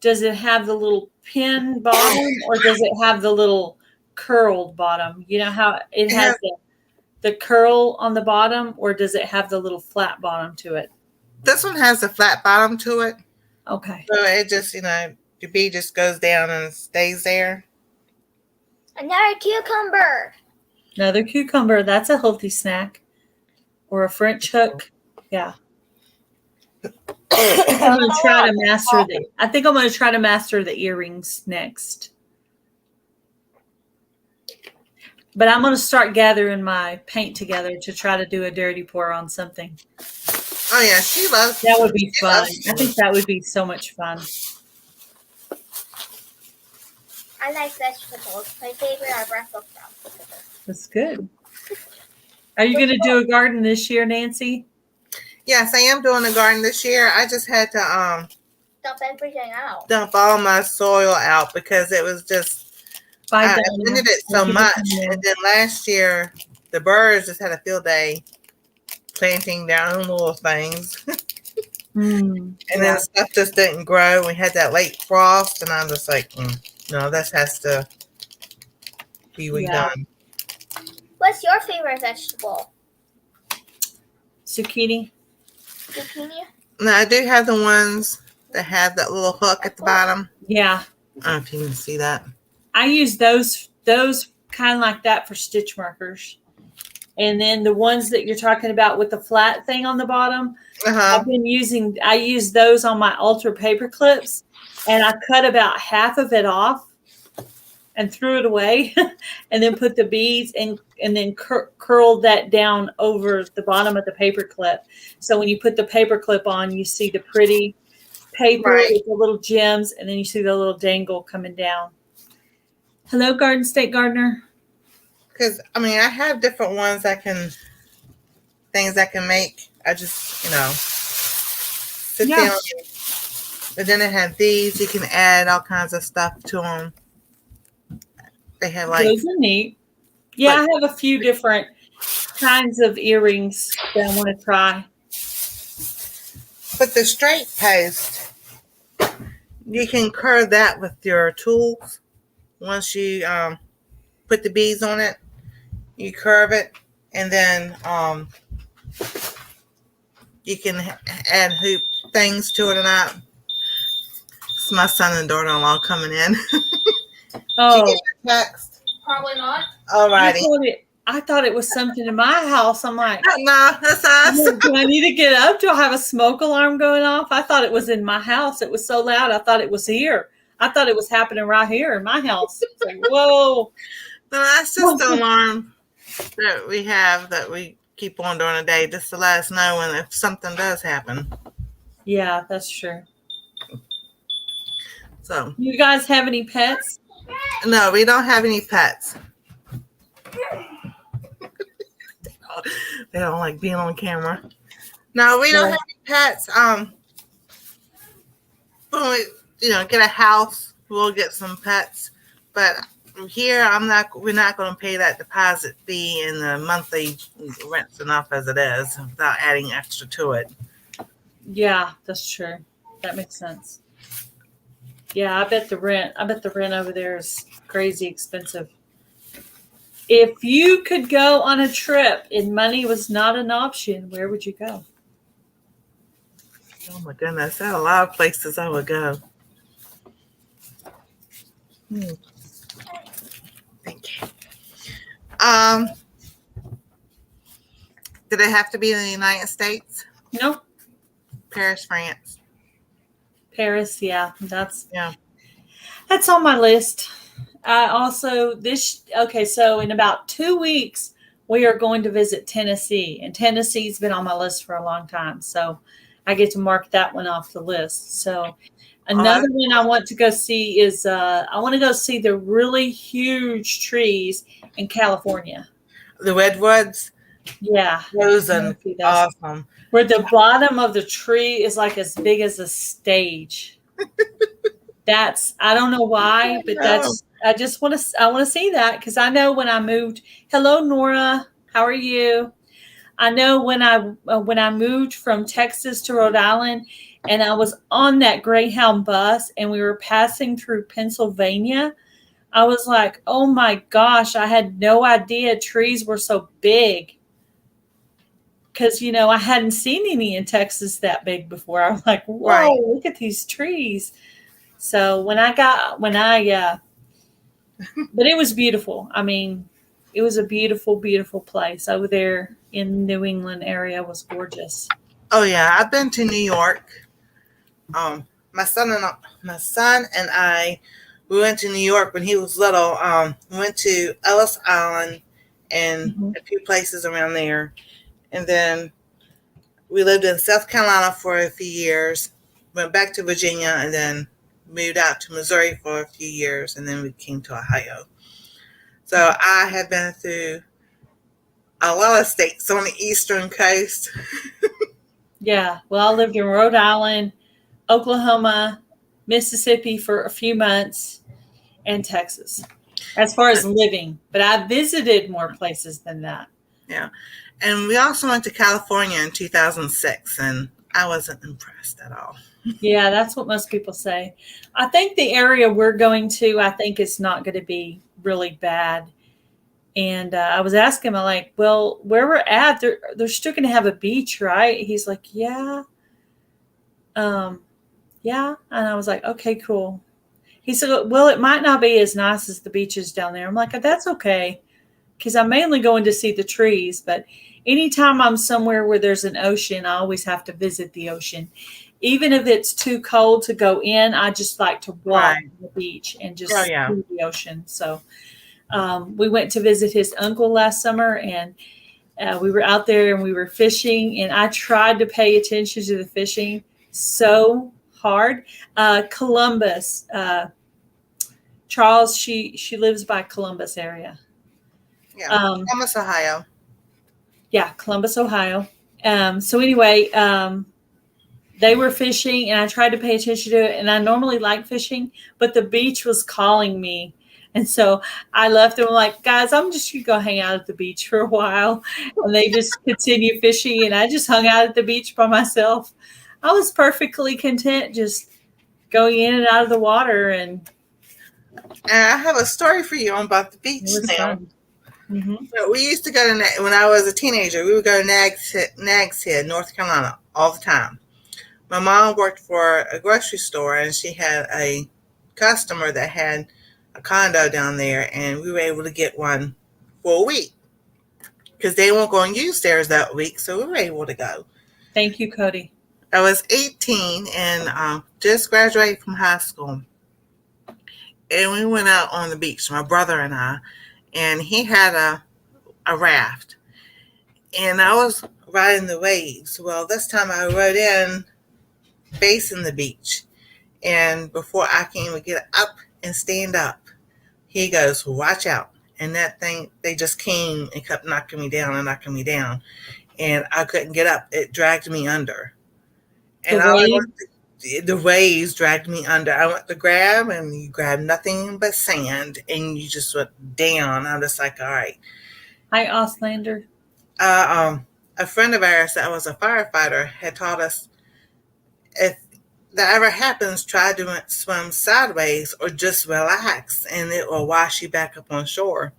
little pin bottom, or does it have the little curled bottom? You know how it has the curl on the bottom, or does it have the little flat bottom to it? This one has a flat bottom to it. Okay. So it just, the bead just goes down and stays there. another cucumber? Another cucumber. That's a healthy snack. Or a French hook. Yeah. I think I'm going to try to master the earrings next. But I'm going to start gathering my paint together to try to do a dirty pour on something. Oh yeah, she loves. That would be fun. I think that would be so much fun. I like vegetables. My favorite are Brussels sprouts. That's good. Are you going to do a garden this year, Nancy? Yes, I am doing a garden this year. I just had to Dump everything out. dump all my soil out because it was just I needed it so much. And then last year the birds just had a field day planting their own little things. And then stuff just didn't grow. We had that late frost and I'm just like, no, this has to be redone. What's your favorite vegetable? Zucchini. Zucchini? No, I do have the ones that have that little hook at the bottom. Yeah. I don't know if you can see that. I use those kind of like that for stitch markers. And then the ones that you're talking about with the flat thing on the bottom, I use those on my Ultra paper clips, and I cut about half of it off and threw it away and then put the beads and then curled that down over the bottom of the paper clip. So when you put the paper clip on, you see the pretty paper with the little gems, and then you see the little dangle coming down. Hello, Garden State Gardener. Because, I have different ones things I can make. I just, sit down. But then I have these. You can add all kinds of stuff to them. They have those are neat. Yeah, I have a few different kinds of earrings that I want to try. But the straight post, you can curve that with your tools. Once you put the beads on it, you curve it, and then you can add hoop things to it. And it's my son and daughter-in-law coming in. Oh, did you get your text? Probably not. Alrighty. I thought it was something in my house. I'm like, no, that's us. Do I need to get up? Do I have a smoke alarm going off? I thought it was in my house. It was so loud. I thought it was here. I thought it was happening right here in my house. It's like, whoa. No, that's just the alarm that we have that we keep on during the day just to let us know when if something does happen. Yeah, that's true. So, you guys have any pets? No, we don't have any pets. They don't like being on camera. No, we don't So, have any pets. When we, get a house, we'll get some pets. But here, we're not going to pay that deposit fee, and the monthly rent's enough as it is without adding extra to it. yeah, that's true. That makes sense. Yeah, I bet the rent over there is crazy expensive. If you could go on a trip and money was not an option, where would you go? Oh my goodness, there are a lot of places I would go. Thank you. Did it have to be in the United States? No, Paris, France. Paris. Yeah, Yeah. that's on my list. I also so in about 2 weeks we are going to visit Tennessee, and Tennessee's been on my list for a long time, so I get to mark that one off the list. So another one I want to go see is I want to go see the really huge trees in California. The redwoods. Yeah, Those are awesome. Where the bottom of the tree is like as big as a stage. I don't know why, but I want to see that, because I know when I moved. Hello, Nora. How are you? I know when I moved from Texas to Rhode Island, and I was on that Greyhound bus, and we were passing through Pennsylvania. I was like, oh my gosh, I had no idea trees were so big. Because, I hadn't seen any in Texas that big before. I was like, whoa, right. Look at these trees. So but it was beautiful. I mean, it was a beautiful, beautiful place over there in New England area. It was gorgeous. Oh yeah, I've been to New York. My son and I, we went to New York when he was little. We went to Ellis Island and a few places around there. And then we lived in South Carolina for a few years, went back to Virginia, and then moved out to Missouri for a few years, and then we came to Ohio. So I have been through a lot of states on the eastern coast. Yeah, well, I lived in Rhode Island, Oklahoma, Mississippi for a few months, and Texas, as far as living. But I visited more places than that. Yeah. And we also went to California in 2006, and I wasn't impressed at all. Yeah, that's what most people say. I think the area we're going to, I think it's not going to be really bad. And I was asking him, I'm like, well, where we're at, they're still going to have a beach, right? He's like, yeah. Yeah. And I was like, okay, cool. He said, well, it might not be as nice as the beaches down there. I'm like, that's okay, because I'm mainly going to see the trees. But anytime I'm somewhere where there's an ocean, I always have to visit the ocean. Even if it's too cold to go in, I just like to walk on the beach and just see the ocean. So we went to visit his uncle last summer, and we were out there and we were fishing, and I tried to pay attention to the fishing so hard. Columbus, Charles, she lives by Columbus area. Yeah, Columbus, Ohio. Yeah, Columbus, Ohio. So anyway, they were fishing, and I tried to pay attention to it, and I normally like fishing, but the beach was calling me. And so I left them like, guys, I'm just going to go hang out at the beach for a while. And they just continued fishing, and I just hung out at the beach by myself. I was perfectly content just going in and out of the water. And I have a story for you about the beach now. So we used to go to, when I was a teenager, we would go to Nags Head, North Carolina, all the time. My mom worked for a grocery store, and she had a customer that had a condo down there, and we were able to get one for a week because they weren't going to use theirs that week, so we were able to go. Thank you, Cody. I was 18 and just graduated from high school, and we went out on the beach, my brother and I, and he had a raft, and I was riding the waves. Well, this time I rode in facing the beach, and before I can even get up and stand up, he goes, watch out. And that thing, they just came and kept knocking me down and knocking me down. and I couldn't get up. It dragged me under. The And all I wave. wanted, the waves dragged me under. I went to grab, and you grabbed nothing but sand, and you just went down. I'm just like, all right. Hi, Auslander. A friend of ours that was a firefighter had taught us, if that ever happens, try to swim sideways or just relax, and it will wash you back up on shore.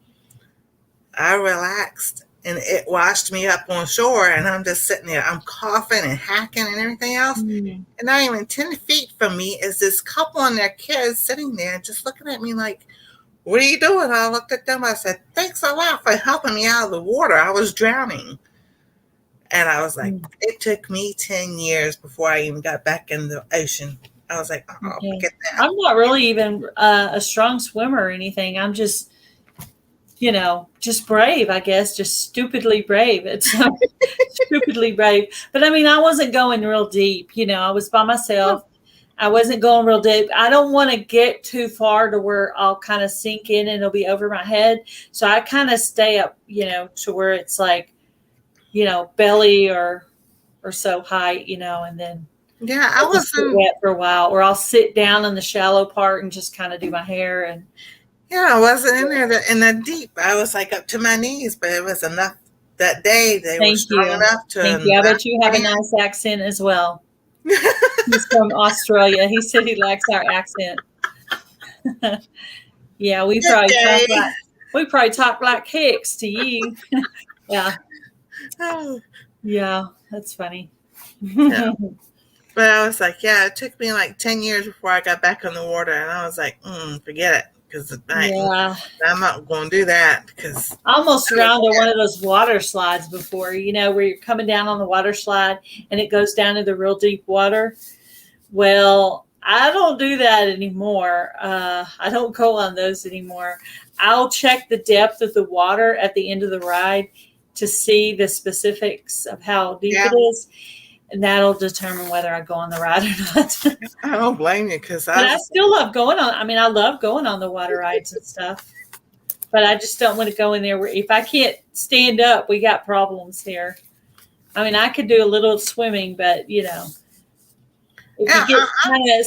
I relaxed, and it washed me up on shore, and I'm just sitting there. I'm coughing and hacking and everything else. Mm. And not even 10 feet from me is this couple and their kids sitting there just looking at me like, what are you doing? I looked at them. I said, thanks a lot for helping me out of the water. I was drowning. And I was like, it took me 10 years before I even got back in the ocean. I was like, oh, Okay. forget that. I'm not really even a strong swimmer or anything. I'm just, just brave, I guess, just stupidly brave. It's stupidly brave. But I mean, I wasn't going real deep. I was by myself. I wasn't going real deep. I don't want to get too far to where I'll kind of sink in and it'll be over my head. So I kind of stay up, to where it's like, belly or so high, and then yeah, I was wet for a while, or I'll sit down in the shallow part and just kind of do my hair. And I wasn't in there in the deep. I was like up to my knees, but it was enough that day. They were strong enough to. Thank you. I bet you have a nice accent as well. He's from Australia. He said he likes our accent. Yeah, we probably talk like Hicks to you. Yeah. Yeah, that's funny. Yeah. But I was like, it took me like 10 years before I got back on the water. And I was like, forget it. Because I'm not going to do that. Because I almost drowned on one of those water slides before, where you're coming down on the water slide and it goes down to the real deep water. Well, I don't do that anymore. I don't go on those anymore. I'll check the depth of the water at the end of the ride to see the specifics of how deep it is. And that'll determine whether I go on the ride or not. I don't blame you, because I still love going on. I mean, I love going on the water rides and stuff. But I just don't want to go in there where if I can't stand up, we got problems here. I mean, I could do a little swimming, but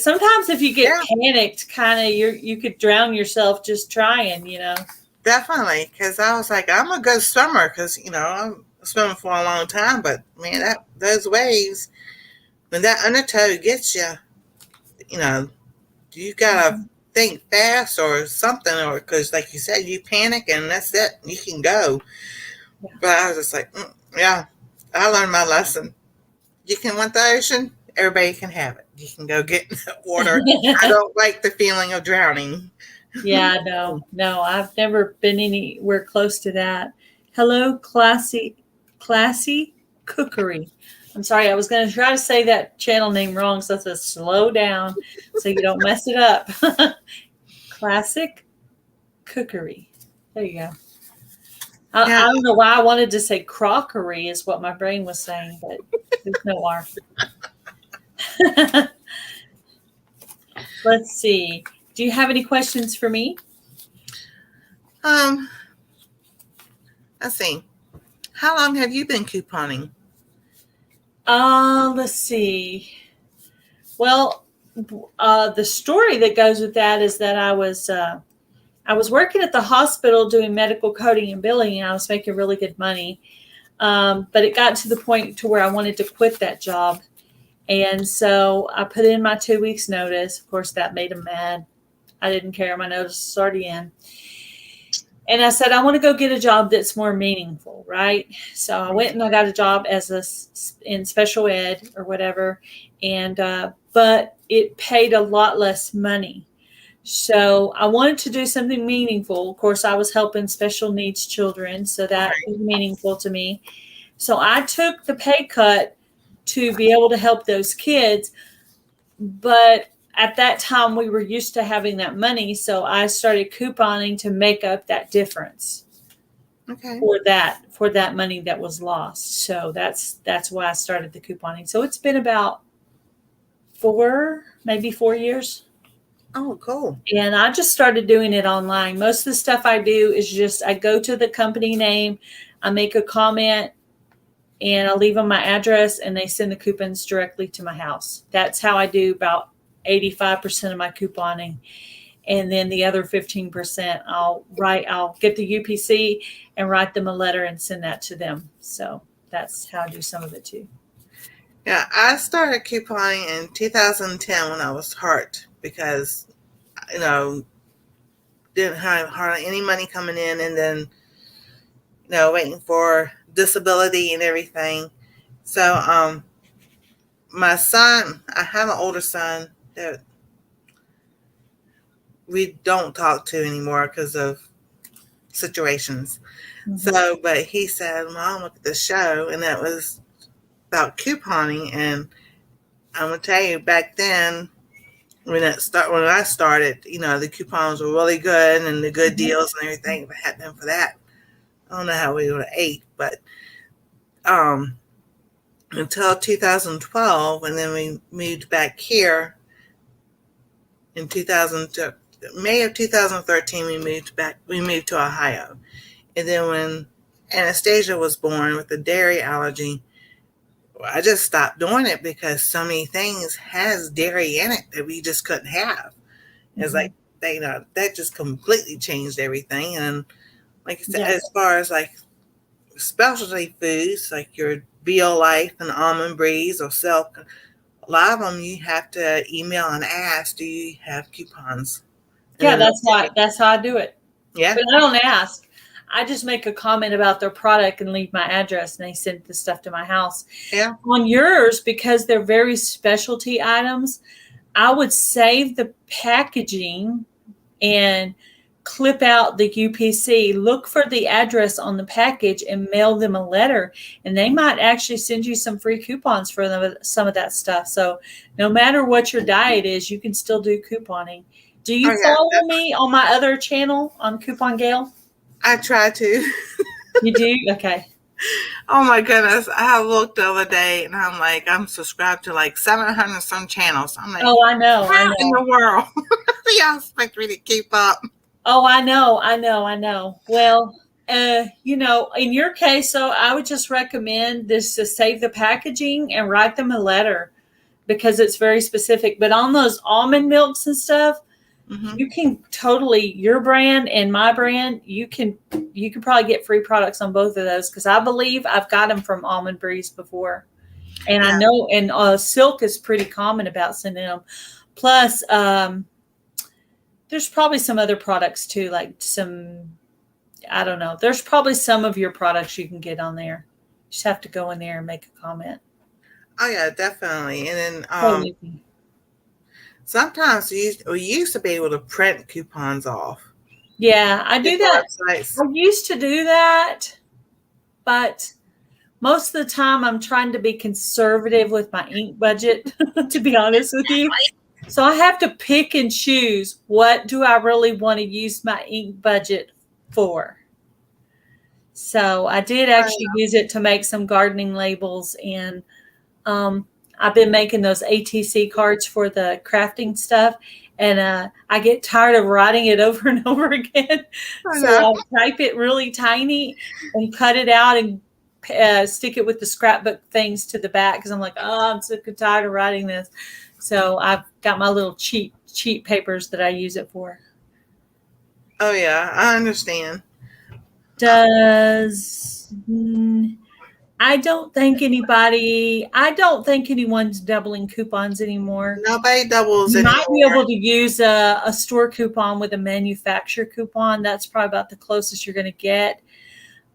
sometimes if you get panicked, you could drown yourself just trying, Definitely, because I was like, I'm a good swimmer, because I'm swimming for a long time, but man, those waves, when that undertow gets you, you gotta think fast or something, or because like you said, you panic and that's it, you can go. Yeah. But I was just like, I learned my lesson. You can want the ocean, everybody can have it. You can go get in the water. I don't like the feeling of drowning. Yeah, no, I've never been anywhere close to that. Hello, classy cookery. I'm sorry, I was going to try to say that channel name wrong, so it's a slow down so you don't mess it up. Classic cookery. There you go. I don't know why I wanted to say crockery is what my brain was saying, but there's no R. Let's see. Do you have any questions for me? Let's see. How long have you been couponing? Let's see. Well, the story that goes with that is that I was working at the hospital doing medical coding and billing, and I was making really good money. But it got to the point to where I wanted to quit that job. And so I put in my 2 weeks notice. Of course, that made them mad. I didn't care. My notice was already in. And I said, I want to go get a job that's more meaningful, right? So I went and I got a job in special ed or whatever. And but it paid a lot less money. So I wanted to do something meaningful. Of course, I was helping special needs children. So that was meaningful to me. So I took the pay cut to be able to help those kids. But at that time, we were used to having that money, so I started couponing to make up that difference for that money that was lost. So that's why I started the couponing. So it's been about maybe 4 years. Oh, cool. And I just started doing it online. Most of the stuff I do is just I go to the company name, I make a comment, and I leave them my address, and they send the coupons directly to my house. That's how I do about 85% of my couponing. And then the other 15%, I'll get the UPC and write them a letter and send that to them. So that's how I do some of it too. Yeah, I started couponing in 2010 when I was hurt because, didn't have hardly any money coming in, and then, waiting for disability and everything. So, my son, I have an older son that we don't talk to anymore because of situations. Mm-hmm. So, but he said, Mom, look at the show, and that was about couponing. And I'm gonna tell you, back then, when I started, the coupons were really good and the good deals and everything. If it hadn't been for that, I don't know how we would have ate. But until 2012, and then we moved back here in May of 2013. We moved to Ohio, and then when Anastasia was born with a dairy allergy, I just stopped doing it because so many things has dairy in it that we just couldn't have. It's like that just completely changed everything. And like I said, as far as like specialty foods like your Bio Life and Almond Breeze or Silk, a lot of them you have to email and ask, do you have coupons? Yeah, that's how I do it. Yeah, but I don't ask. I just make a comment about their product and leave my address, and they send the stuff to my house. Yeah. On yours, because they're very specialty items, I would save the packaging and clip out the UPC, look for the address on the package, and mail them a letter. And they might actually send you some free coupons for some of that stuff. So no matter what your diet is, you can still do couponing. Do you follow me on my other channel on Coupon Gail? I try to. You do? Okay. Oh my goodness. I looked the other day and I'm like, I'm subscribed to like 700 some channels. I'm like, oh, I know. How in the world? Y'all expect me to keep up? Oh, I know. Well, in your case, so I would just recommend this to save the packaging and write them a letter because it's very specific. But on those almond milks and stuff, you can totally, your brand and my brand, you can probably get free products on both of those because I believe I've got them from Almond Breeze before. And I know, and Silk is pretty common about sending them. Plus, there's probably some other products too, like I don't know. There's probably some of your products you can get on there. You just have to go in there and make a comment. Oh yeah, definitely. And then sometimes we used to be able to print coupons off. Yeah, I do that. Websites. I used to do that, but most of the time I'm trying to be conservative with my ink budget, to be honest with you. So I have to pick and choose what do I really want to use my ink budget for. So I did actually use it to make some gardening labels, and I've been making those ATC cards for the crafting stuff, and I get tired of writing it over and over again. So I'll type it really tiny and cut it out and stick it with the scrapbook things to the back because I'm like, oh, I'm so tired of writing this. So I've got my little cheap papers that I use it for. Oh yeah, I understand. I don't think anyone's doubling coupons anymore. Nobody doubles anymore. You might be able to use a store coupon with a manufacturer coupon. That's probably about the closest you're going to get.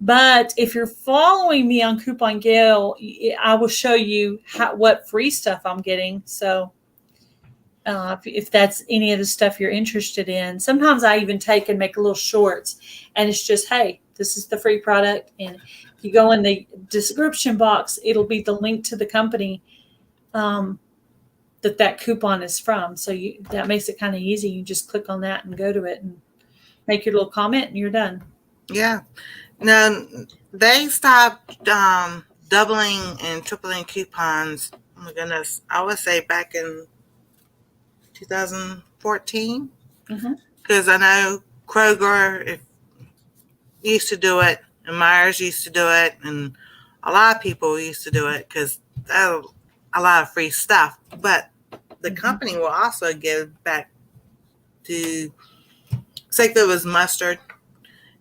But if you're following me on Coupon Gail, I will show you what free stuff I'm getting. So if that's any of the stuff you're interested in, sometimes I even take and make little shorts, and it's just, hey, this is the free product. And if you go in the description box, it'll be the link to the company that coupon is from. So that makes it kind of easy. You just click on that and go to it and make your little comment, and you're done. Yeah. Now, they stopped doubling and tripling coupons, oh my goodness, I would say back in 2014. Because I know Kroger used to do it, and Myers used to do it, and a lot of people used to do it because a lot of free stuff. But the company will also give back to, say if it was mustard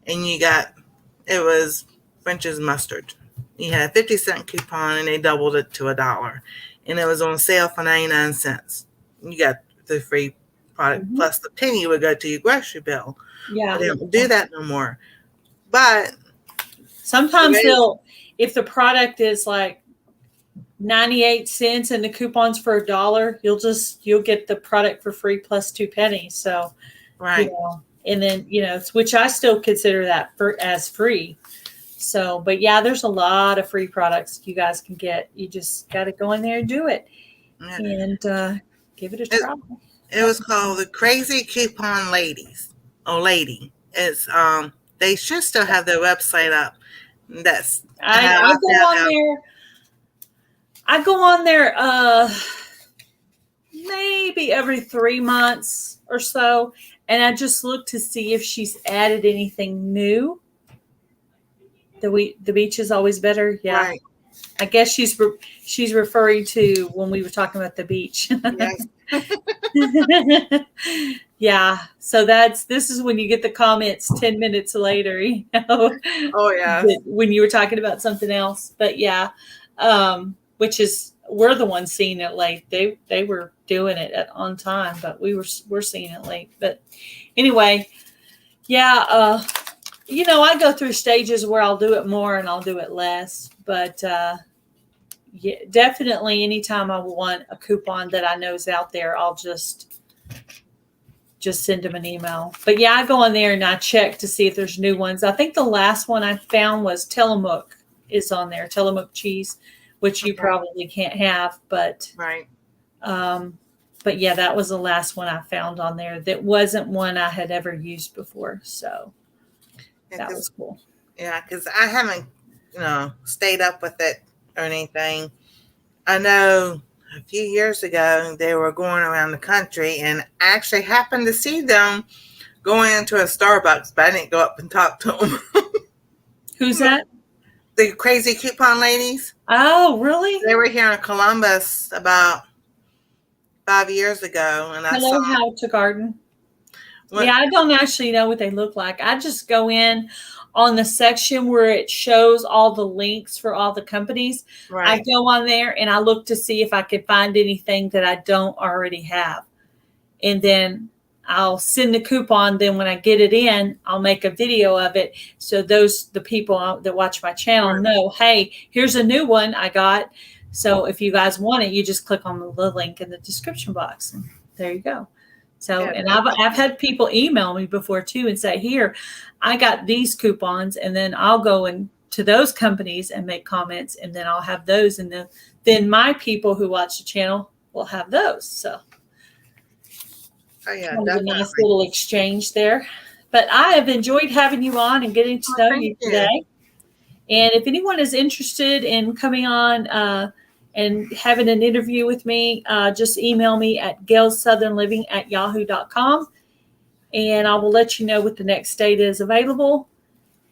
and it was French's mustard. You had a 50-cent coupon and they doubled it to $1. And it was on sale for 99 cents. You got the free product plus the penny would go to your grocery bill. Yeah. They don't do that no more. But sometimes if the product is like 98 cents and the coupon's for $1, you'll get the product for free plus 2 pennies. So, right. And then, which I still consider that as free. So, but yeah, there's a lot of free products you guys can get. You just got to go in there and do it and give it a try. It was called the Crazy Coupon Ladies. Oh, lady. It's, they should still have their website up. I go on there maybe every 3 months or so, and I just look to see if she's added anything new. The beach is always better. Yeah. Right. I guess she's referring to when we were talking about the beach. Yes. Yeah. So this is when you get the comments 10 minutes later, Oh yeah. When you were talking about something else. But yeah. Which is, we're the ones seeing it late. They were doing it on time, but we're seeing it late. But anyway, yeah, I go through stages where I'll do it more and I'll do it less. But yeah, definitely anytime I want a coupon that I know is out there, I'll just send them an email. But yeah, I go on there and I check to see if there's new ones. I think the last one I found was Tillamook is on there, Tillamook cheese, which you probably can't have. But right. But yeah, that was the last one I found on there. That wasn't one I had ever used before. So that was cool. Yeah, because I haven't, stayed up with it or anything. I know a few years ago they were going around the country, and I actually happened to see them going into a Starbucks, but I didn't go up and talk to them. Who's that? The Crazy Coupon Ladies. Oh, really? They were here in Columbus about 5 years ago, and Hello, How to Garden. Yeah, I don't actually know what they look like. I just go in on the section where it shows all the links for all the companies. Right. I go on there and I look to see if I can find anything that I don't already have. And then I'll send the coupon. Then when I get it in, I'll make a video of it. So the people that watch my channel know, hey, here's a new one I got. So if you guys want it, you just click on the link in the description box. And there you go. So, and I've had people email me before too and say, here, I got these coupons, and then I'll go into those companies and make comments, and then I'll have those. And then my people who watch the channel will have those. So yeah, a nice little exchange there. But I have enjoyed having you on and getting to know you today. And if anyone is interested in coming on and having an interview with me, just email me at gailssouthernliving@yahoo.com. And I will let you know what the next date is available.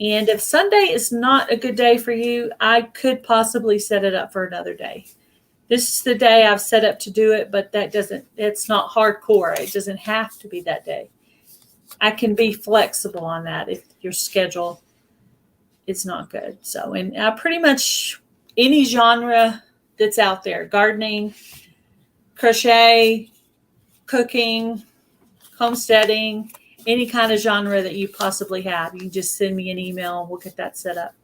And if Sunday is not a good day for you, I could possibly set it up for another day. This is the day I've set up to do it, but it's not hardcore. It doesn't have to be that day. I can be flexible on that if your schedule is not good. So, and pretty much any genre that's out there, gardening, crochet, cooking, homesteading, any kind of genre that you possibly have. You can just send me an email and we'll get that set up.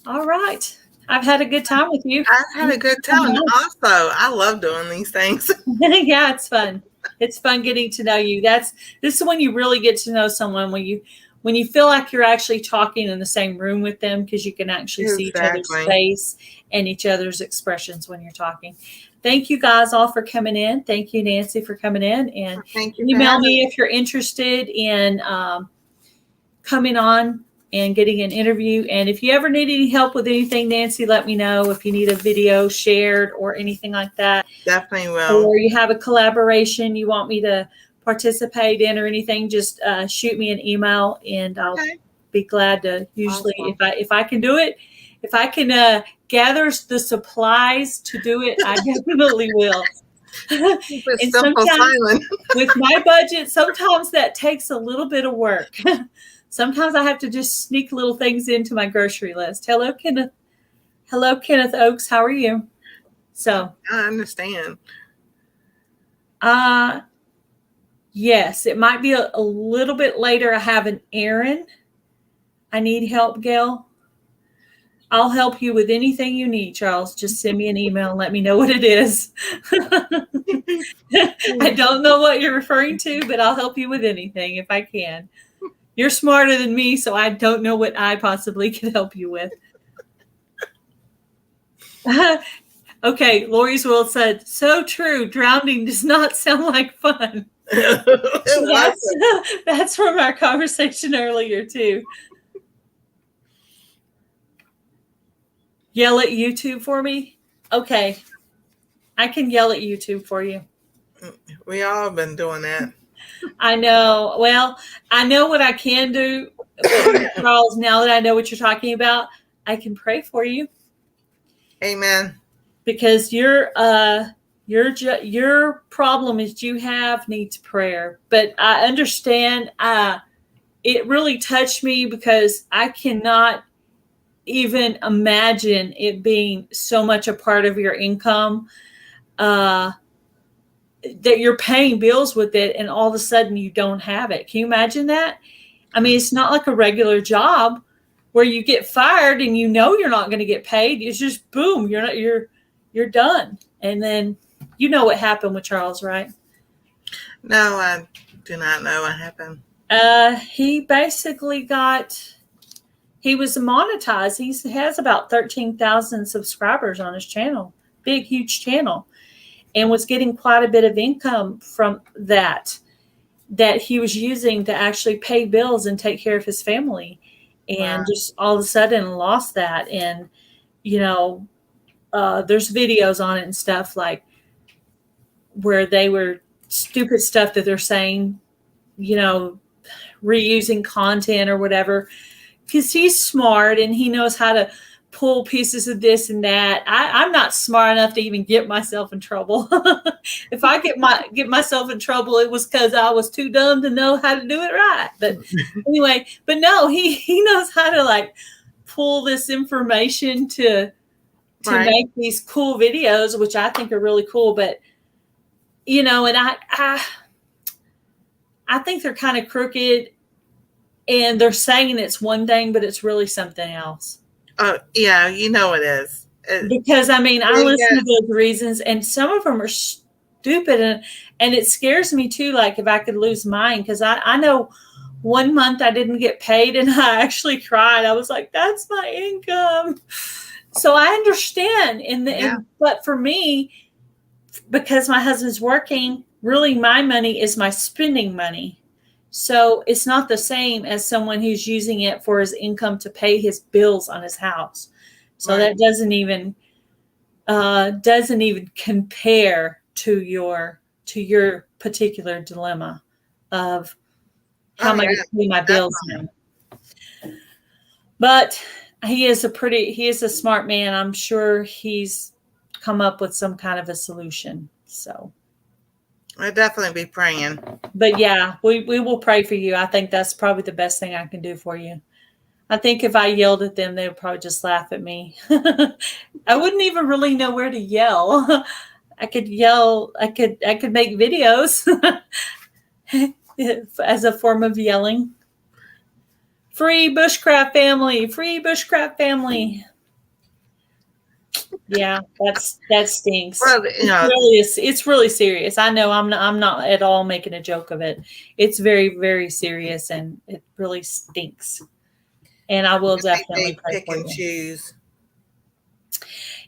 All right. I've had a good time with you. I've had a good time. Also, I love doing these things. Yeah, it's fun. It's fun getting to know you. This is when you really get to know someone, when you feel like you're actually talking in the same room with them, because you can actually see each other's face and each other's expressions when you're talking. Thank you guys all for coming in. Thank you, Nancy, for coming in. And email me if you're interested in coming on and getting an interview. And if you ever need any help with anything, Nancy, let me know. If you need a video shared or anything like that. Definitely will. Or you have a collaboration you want me to participate in or anything, just shoot me an email and I'll be glad to. Usually if I can do it, if I can gather the supplies to do it, I definitely will. Keep it And simple, sometimes silent. with my budget, sometimes that takes a little bit of work. Sometimes I have to just sneak little things into my grocery list. Hello, Kenneth. Hello, Kenneth Oakes. How are you? So, I understand. yes, it might be a little bit later. I have an errand. I need help, Gail. I'll help you with anything you need, Charles. Just send me an email and let me know what it is. I don't know what you're referring to, but I'll help you with anything if I can. You're smarter than me, so I don't know what I possibly could help you with. Okay, Lori's World said, so true. Drowning does not sound like fun. That's from our conversation earlier, too. Yell at YouTube for me? Okay. I can yell at YouTube for you. We all been doing that. I know. Well, I know what I can do. Charles, now that I know what you're talking about, I can pray for you. Amen. Because your problem is you have needs prayer. But I understand. It really touched me because I cannot even imagine it being so much a part of your income that you're paying bills with it, and all of a sudden you don't have it. Can you imagine that? I mean, it's not like a regular job where you get fired and you know you're not going to get paid. It's just boom, you're done. And then you know what happened with Charles, right? No, I do not know what happened. He basically he was monetized. He has about 13,000 subscribers on his channel, big, huge channel, and was getting quite a bit of income from that he was using to actually pay bills and take care of his family. And Wow. Just all of a sudden lost that. And, there's videos on it and stuff like where they were stupid stuff that they're saying, reusing content or whatever, because he's smart and he knows how to pull pieces of this and that. I'm not smart enough to even get myself in trouble. If I get myself in trouble, it was because I was too dumb to know how to do it right. But anyway, but no, he knows how to like pull this information to Right. make these cool videos, which I think are really cool. But and I think they're kind of crooked, and they're saying it's one thing, but it's really something else. Yeah, it is. Because I listen to those reasons, and some of them are stupid, and it scares me too. Like if I could lose mine, because I know one month I didn't get paid, and I actually cried. I was like, "That's my income." So I understand, but for me, because my husband's working, really my money is my spending money. So it's not the same as someone who's using it for his income to pay his bills on his house. So that doesn't even compare to your particular dilemma of how am I going to pay my bills now. But he is a smart man. I'm sure he's come up with some kind of a solution. So I'll definitely be praying. But yeah, we will pray for you. I think that's probably the best thing I can do for you. I think if I yelled at them, they would probably just laugh at me. I wouldn't even really know where to yell. I could yell. I could make videos as a form of yelling. Free bushcraft family. Free bushcraft family. Yeah, that stinks. Well, it's really serious. I know I'm not at all making a joke of it. It's very, very serious, and it really stinks. And I will definitely pray pick for and you. choose.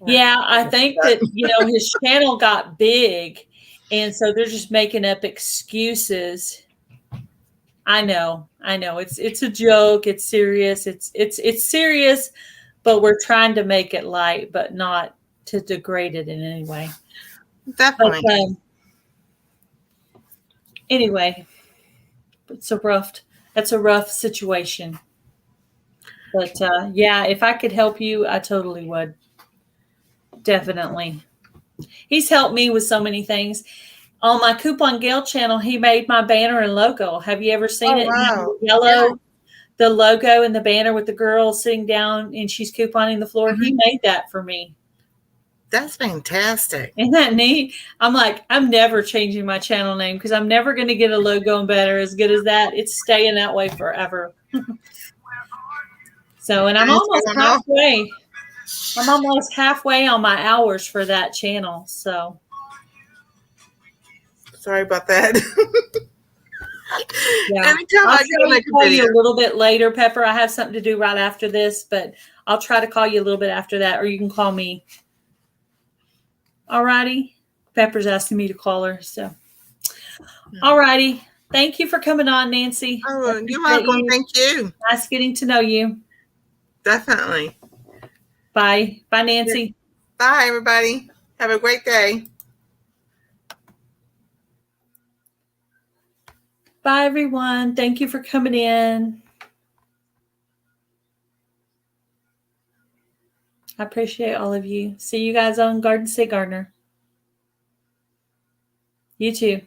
Yeah, I think that his channel got big, and so they're just making up excuses. I know. It's a joke. It's serious. It's serious, but we're trying to make it light, but not to degrade it in any way. Definitely. But, anyway, that's a rough situation. But yeah, if I could help you, I totally would. Definitely. He's helped me with so many things. On my Coupon Gail channel, he made my banner and logo. Have you ever seen Oh, it? wow. The yellow, the logo and the banner with the girl sitting down and she's couponing the floor. He made that for me. That's fantastic. Isn't that neat? I'm like, I'm never changing my channel name because I'm never going to get a logo and banner as good as that. It's staying that way forever. So, and I'm almost halfway. I'm almost halfway on my hours for that channel. So, sorry about that. yeah, Anytime I'll I try make to a call video. you a little bit later, Pepper. I have something to do right after this, but I'll try to call you a little bit after that, or you can call me. All righty. Pepper's asking me to call her. So, all righty. Thank you for coming on, Nancy. Oh, you're welcome. Thank you. Nice getting to know you. Definitely. Bye. Bye, Nancy. Bye, everybody. Have a great day. Bye, everyone. Thank you for coming in. I appreciate all of you. See you guys on Garden State Gardener. You too.